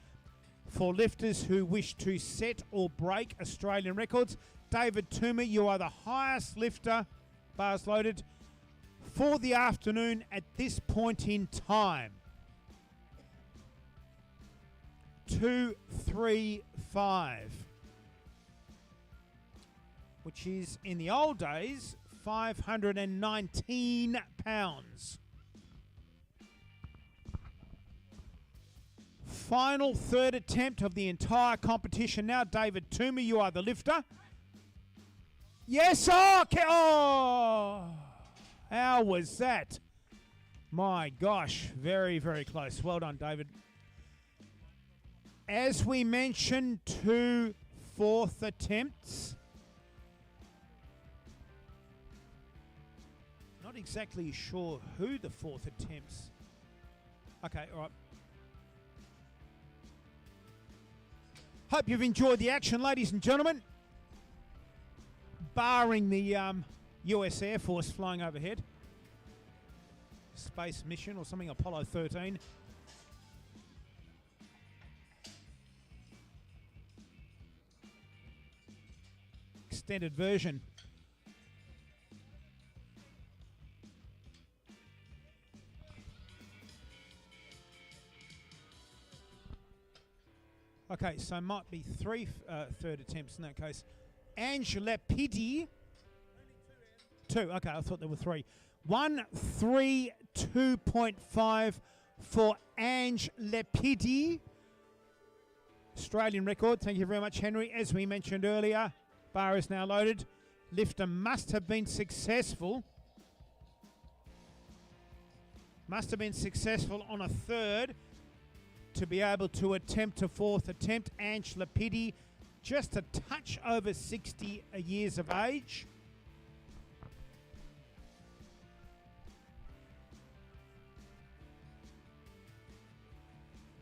for lifters who wish to set or break Australian records. David Toomer, you are the highest lifter, bars loaded, for the afternoon at this point in time. 235, which is in the old days 519 pounds. Final third attempt of the entire competition now. David Toomer, you are the lifter. Yes, oh, how was that? My gosh, very, very close. Well done, David. As we mentioned, 2 fourth attempts. Not exactly sure who the fourth attempts. Okay, all right. Hope you've enjoyed the action, ladies and gentlemen. Barring the US Air Force flying overhead. Space mission or something, Apollo 13. Extended version. Okay, so might be 3 third attempts in that case. Musclepit. 2, okay, I thought there were 3. 132.5 for Musclepit. Australian record. Thank you very much, Henry. As we mentioned earlier, bar is now loaded. Lifter must have been successful. Must have been successful on a third to be able to attempt a fourth attempt. Musclepit, just a touch over 60 years of age.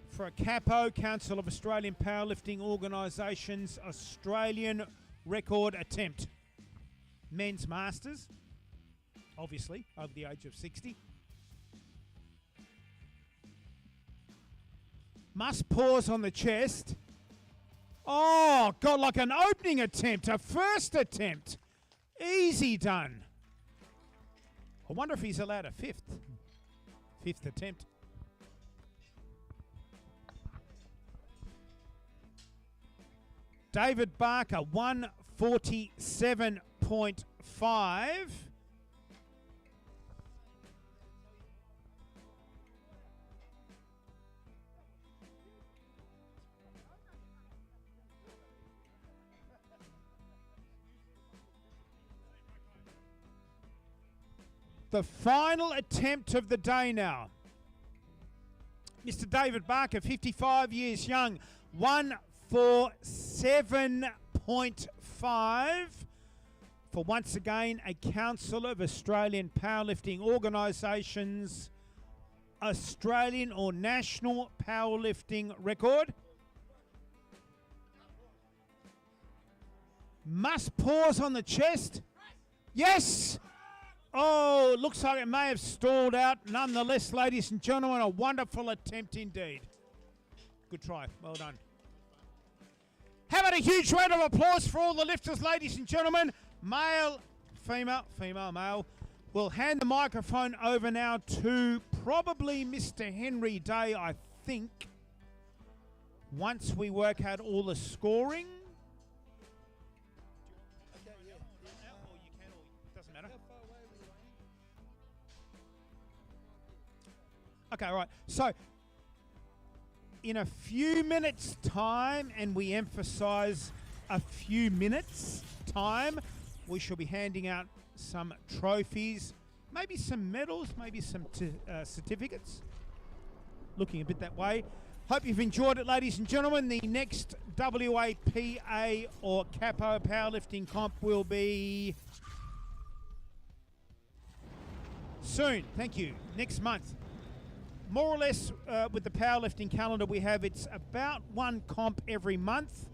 For a CAPO, Council of Australian Powerlifting Organisations, Australian record attempt. Men's Masters, obviously, over the age of 60. Must pause on the chest. Oh, God, like an opening attempt, a first attempt. Easy done. I wonder if he's allowed a fifth attempt. David Barker, 147.5. The final attempt of the day now. Mr. David Barker, 55 years young, 147.5 for once again a Council of Australian Powerlifting Organisations Australian or National Powerlifting record. Must pause on the chest. Yes! Oh, looks like it may have stalled out. Nonetheless, ladies and gentlemen, a wonderful attempt indeed. Good try. Well done. How about a huge round of applause for all the lifters, ladies and gentlemen. Male, female, female, male. We'll hand the microphone over now to probably Mr. Henry Day, I think, once we work out all the scoring. Doesn't matter. Okay, right. So, in a few minutes' time, and we emphasise a few minutes' time, we shall be handing out some trophies, maybe some medals, maybe some certificates. Looking a bit that way. Hope you've enjoyed it, ladies and gentlemen. The next WAPA or CAPO powerlifting comp will be soon. Thank you. Next month. More or less with the powerlifting calendar we have, it's about one comp every month.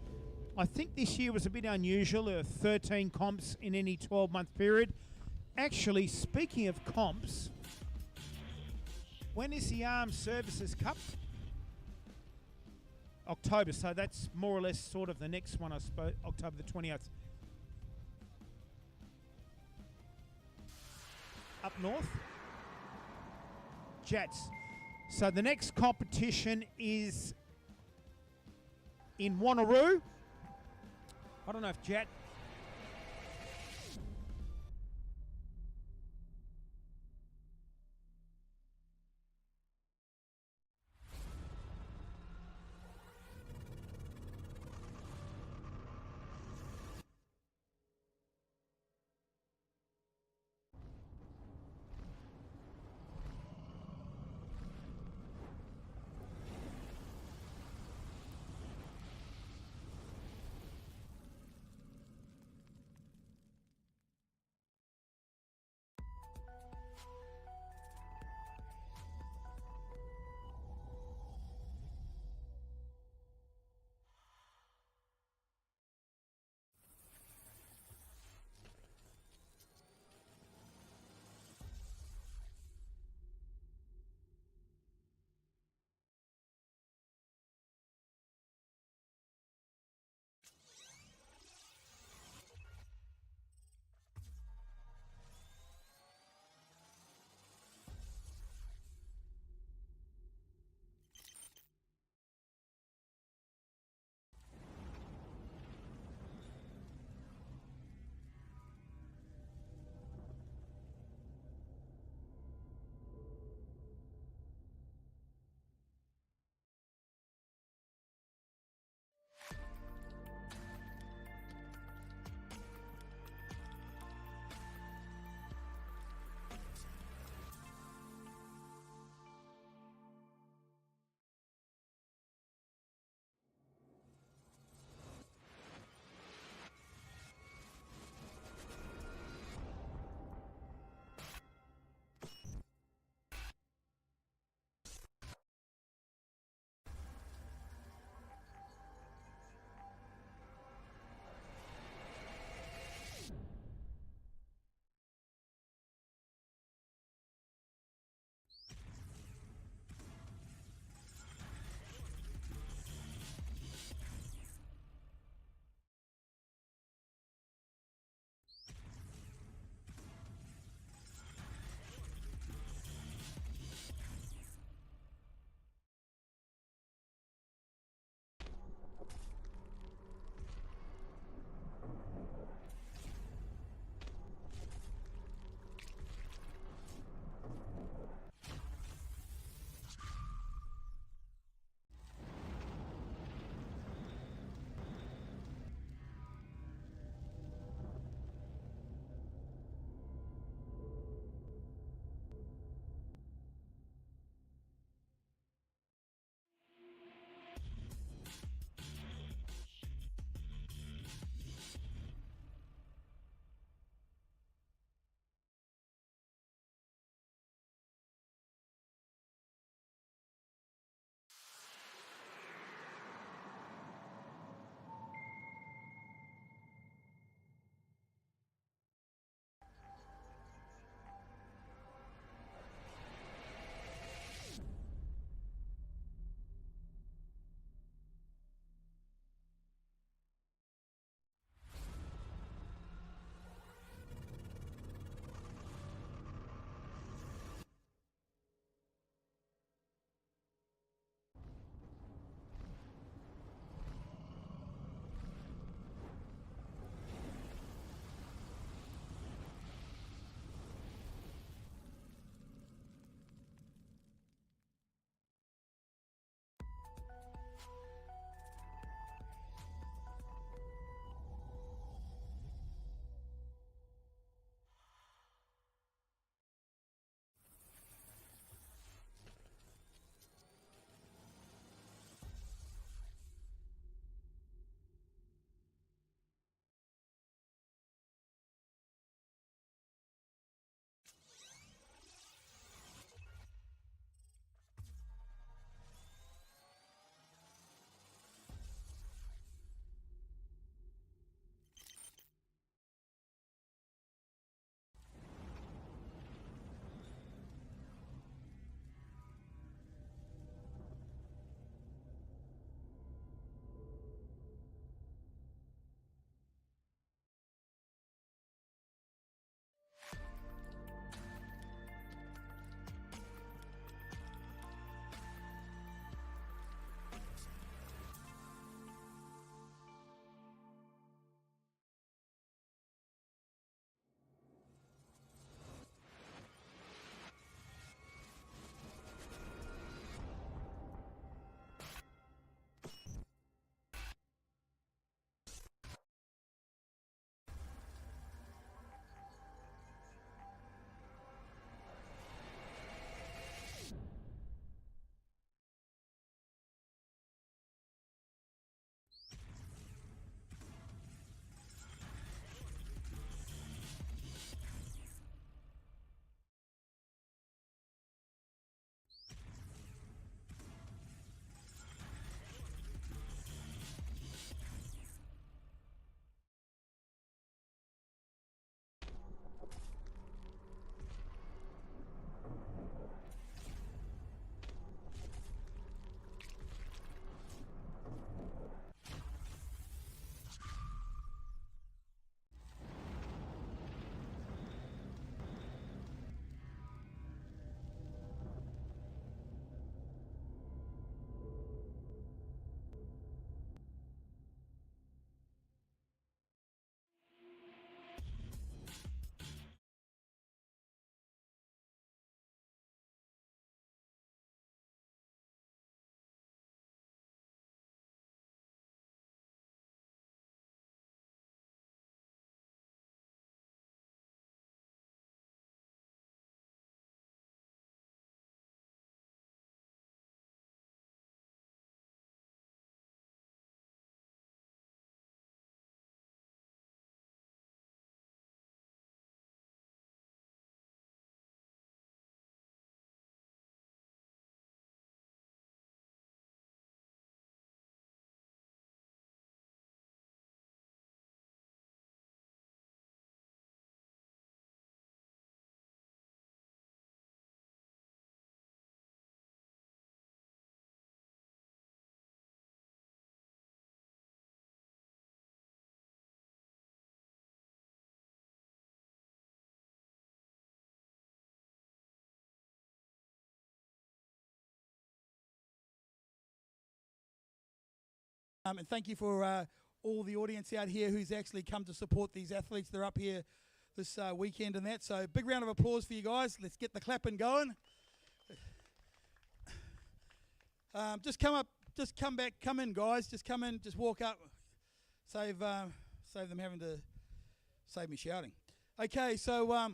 I think this year was a bit unusual. There were 13 comps in any 12-month period. Actually, speaking of comps, when is the Armed Services Cup? October, so that's more or less sort of the next one, I suppose, October the 20th. Up north? Jats. So the next competition is in Wanneroo. I don't know if Jat... And thank you for all the audience out here who's actually come to support these athletes. They're up here this weekend and that. So big round of applause for you guys. Let's get the clapping going. Just come up, just come back, come in, guys. Just come in, just walk up. Save them having to save me shouting. Okay, so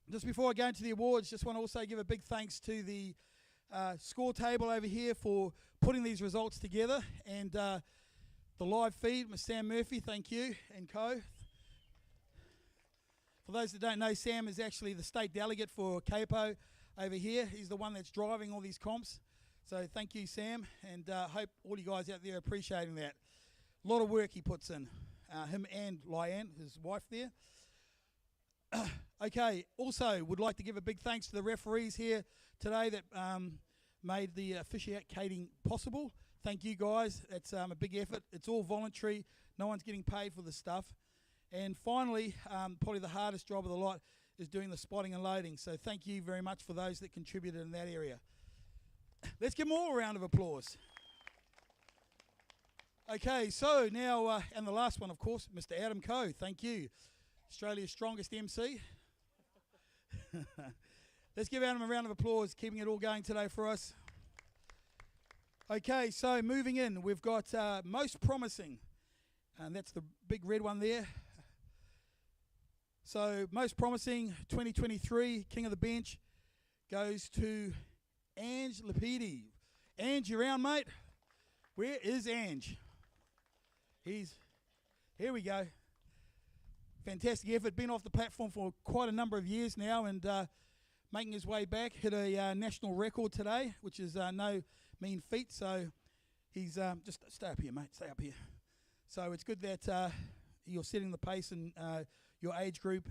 just before I go into the awards, just want to also give a big thanks to the score table over here for putting these results together, and the live feed, Miss Sam Murphy, thank you, and co. For those that don't know, Sam is actually the state delegate for CAPO over here. He's the one that's driving all these comps. So thank you, Sam, and hope all you guys out there are appreciating that. A lot of work he puts in, him and Lyanne, his wife there. Okay, also would like to give a big thanks to the referees here today that made the officiating possible. Thank you guys. It's a big effort. It's all voluntary. No one's getting paid for this stuff. And finally, probably the hardest job of the lot is doing the spotting and loading. So thank you very much for those that contributed in that area. Let's give them all a round of applause. Okay, so now, and the last one, of course, Mr. Adam Coe. Thank you. Australia's strongest MC. Let's give Adam a round of applause, keeping it all going today for us. Okay, so moving in, we've got most promising, and that's the big red one there. So most promising 2023 King of the Bench goes to Ange Lapidi. Ange, you around, mate? Where is Ange? Here we go. Fantastic effort, been off the platform for quite a number of years now, and making his way back, hit a national record today, which is no mean feat. So he's just stay up here, mate. Stay up here. So it's good that you're setting the pace in your age group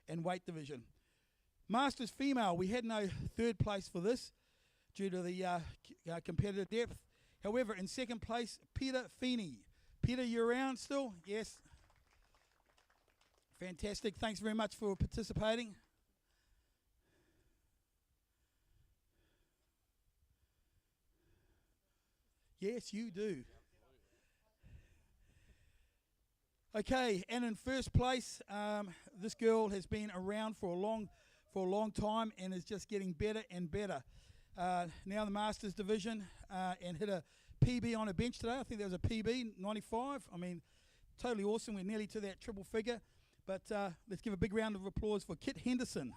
and weight division. Masters female, we had no third place for this due to the competitive depth. However, in second place, Peter Feeney. Peter, you around still? Yes. Fantastic. Thanks very much for participating. Yes, you do. Okay, and in first place, this girl has been around for a long time and is just getting better and better. Now the Masters division, and hit a PB on a bench today. I think there was a PB, 95. I mean, totally awesome. We're nearly to that triple figure. But let's give a big round of applause for Kit Henderson.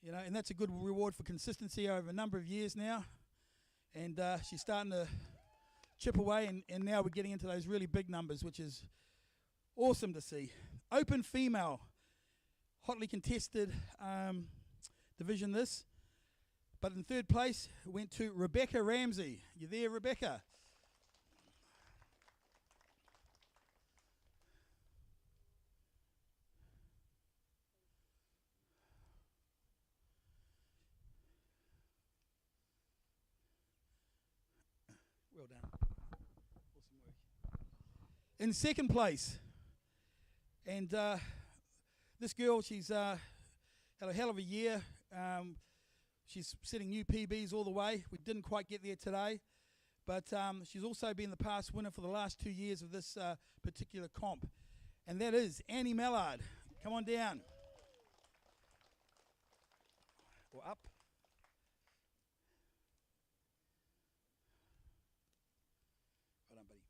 You know, and that's a good reward for consistency over a number of years now. And she's starting to chip away, and now we're getting into those really big numbers, which is awesome to see. Open female, hotly contested division this. But in third place, went to Rebecca Ramsey. You there, Rebecca? Well done. Awesome work. In second place, and this girl, she's had a hell of a year. She's setting new PBs all the way. We didn't quite get there today, but she's also been the past winner for the last 2 years of this particular comp, and that is Annie Mallard. Come on down. Or up. Well done, buddy.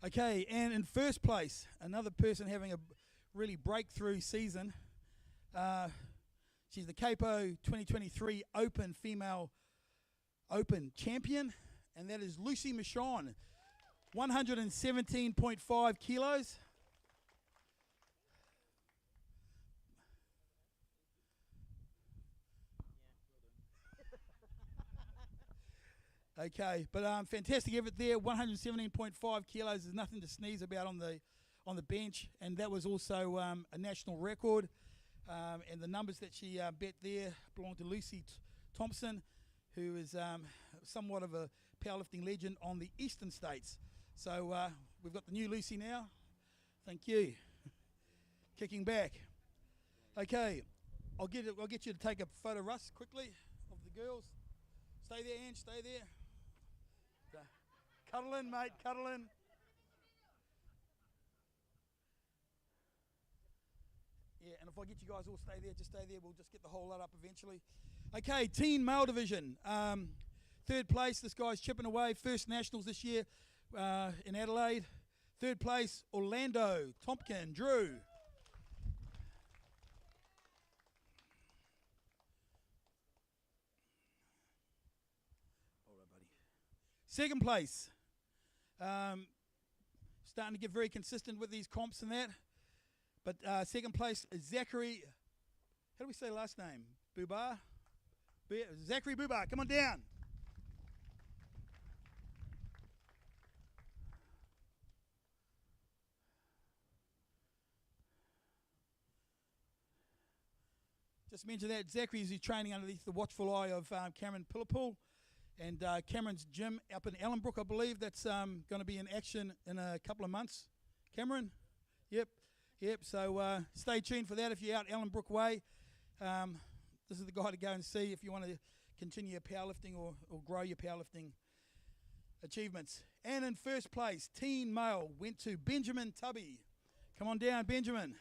Okay, and in first place, another person having a really breakthrough season. She's the CAPO 2023 Open Female Open Champion, and that is Lucy Michon, 117.5 kilos. Okay, but fantastic effort there. 117.5 kilos is nothing to sneeze about on the bench, and that was also a national record. And the numbers that she bet there belong to Lucy Thompson, who is somewhat of a powerlifting legend on the eastern states. So we've got the new Lucy now. Thank you. Kicking back. Okay, I'll get you to take a photo, Russ, quickly, of the girls. Stay there, Ange, stay there. Cuddle in, mate, cuddle in. Yeah, and if I get you guys all stay there, just stay there. We'll just get the whole lot up eventually. Okay, teen male division. Third place, this guy's chipping away. First nationals this year in Adelaide. Third place, Orlando Tompkin, Drew. All right, buddy. Second place. Starting to get very consistent with these comps and that. But second place is Zachary. How do we say last name? Bubar? Zachary Bubar, come on down. Just mention that Zachary is training underneath the watchful eye of Cameron Pillapool. And Cameron's gym up in Ellenbrook, I believe, that's going to be in action in a couple of months. Cameron? Yep. So stay tuned for that if you're out Ellenbrook way. This is the guy to go and see if you want to continue your powerlifting or grow your powerlifting achievements. And in first place, teen male, went to Benjamin Tubby. Come on down, Benjamin.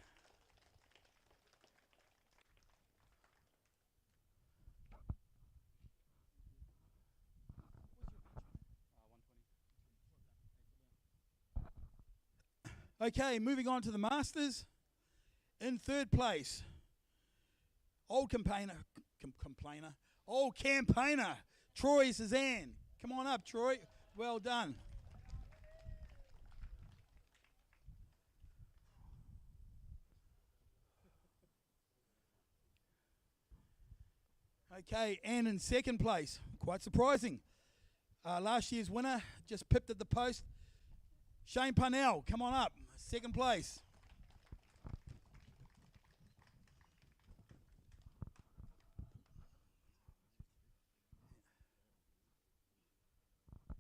Okay, moving on to the Masters. In third place, old campaigner, Troy Suzanne. Come on up, Troy. Well done. Okay, and in second place, quite surprising, last year's winner, just pipped at the post, Shane Parnell. Come on up. Second place.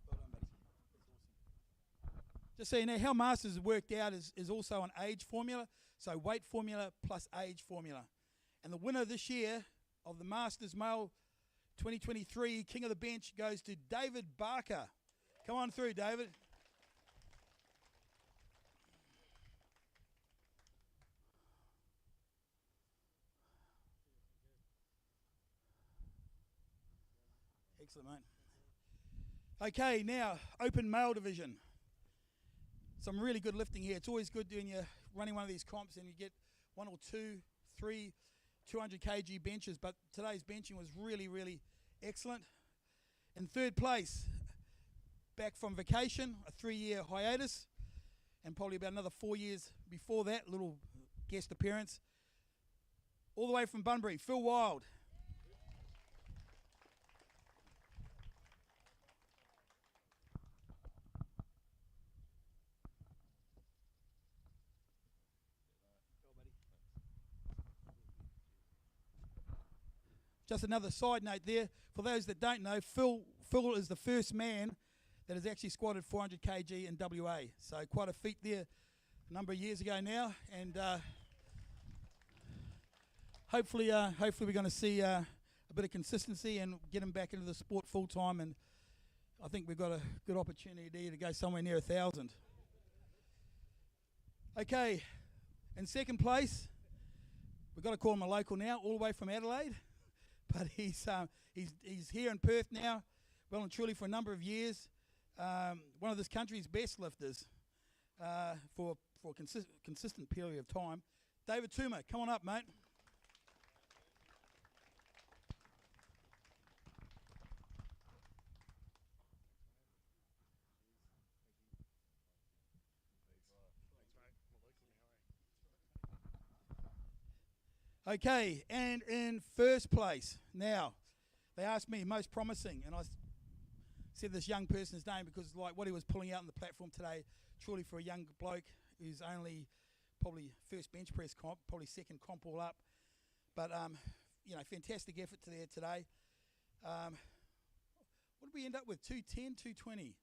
Well done, buddy. Just so you know, how Masters has worked out is also an age formula. So weight formula plus age formula. And the winner this year of the Masters Male 2023 King of the Bench goes to David Barker. Come on through, David. Excellent, mate. Okay, now open male division. Some really good lifting here. It's always good doing your running one of these comps and you get 1 or 2, 3 200 kg benches, but today's benching was really, really excellent. In third place, back from vacation, a 3-year hiatus, and probably about another 4 years before that, little guest appearance. All the way from Bunbury, Phil Wild. Just another side note there, for those that don't know, Phil is the first man that has actually squatted 400 kg in WA. So quite a feat there a number of years ago now. And hopefully we're going to see a bit of consistency and get him back into the sport full time. And I think we've got a good opportunity there to go somewhere near 1,000. Okay, in second place, we've got to call him a local now, all the way from Adelaide. But he's here in Perth now, well and truly for a number of years. One of this country's best lifters for a consistent period of time. David Toomer, come on up, mate. Okay, and in first place, now, they asked me most promising, and I said this young person's name because like what he was pulling out on the platform today, truly for a young bloke who's only probably first bench press comp, probably second comp all up, but you know, fantastic effort to there today. What did we end up with? 210, 220,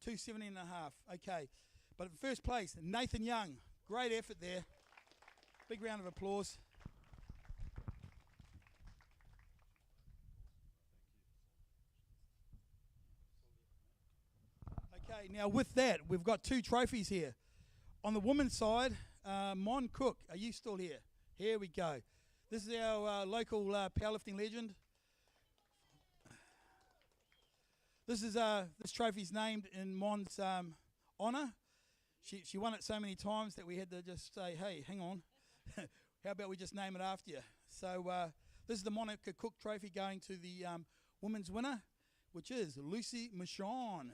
270 and a half. Okay, but in first place, Nathan Young, great effort there. Big round of applause. Okay, now with that, we've got 2 trophies here. On the women's side, Mon Cook, are you still here? Here we go. This is our local powerlifting legend. This trophy's named in Mon's honour. She won it so many times that we had to just say, hey, hang on. How about we just name it after you? So this is the Monica Cook Trophy going to the women's winner, which is Lucy Michon.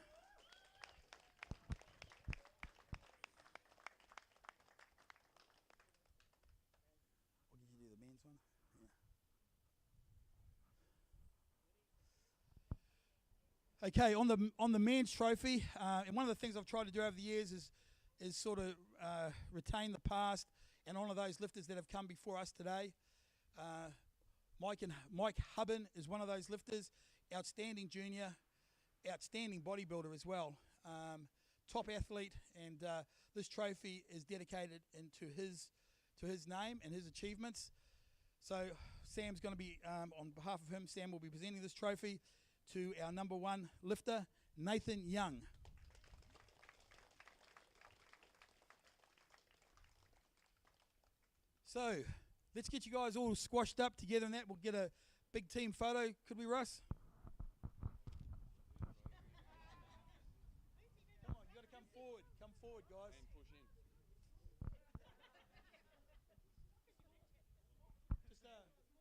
Or did you do the men's one? Yeah. Okay, on the men's trophy, and one of the things I've tried to do over the years is sort of retain the past and honour those lifters that have come before us today. Mike Hubben is one of those lifters, outstanding junior, outstanding bodybuilder as well, top athlete, and this trophy is dedicated into his name and his achievements. So Sam's going to be, on behalf of him, Sam will be presenting this trophy to our number 1 lifter, Nathan Young. So, let's get you guys all squashed up together and that. We'll get a big team photo. Could we, Russ? Come on, you got to come forward. Come forward, guys. And push in. Just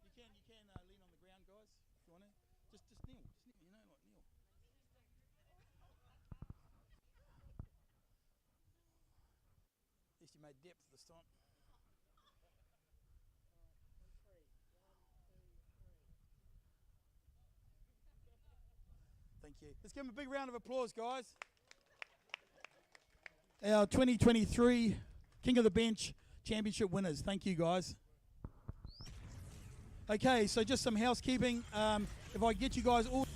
you can lean on the ground, guys, if you want to. Just kneel, you know, like kneel. At least you made depth this time. Thank you. Let's give them a big round of applause, guys. Our 2023 King of the Bench Championship winners. Thank you, guys. Okay, so just some housekeeping. If I get you guys all...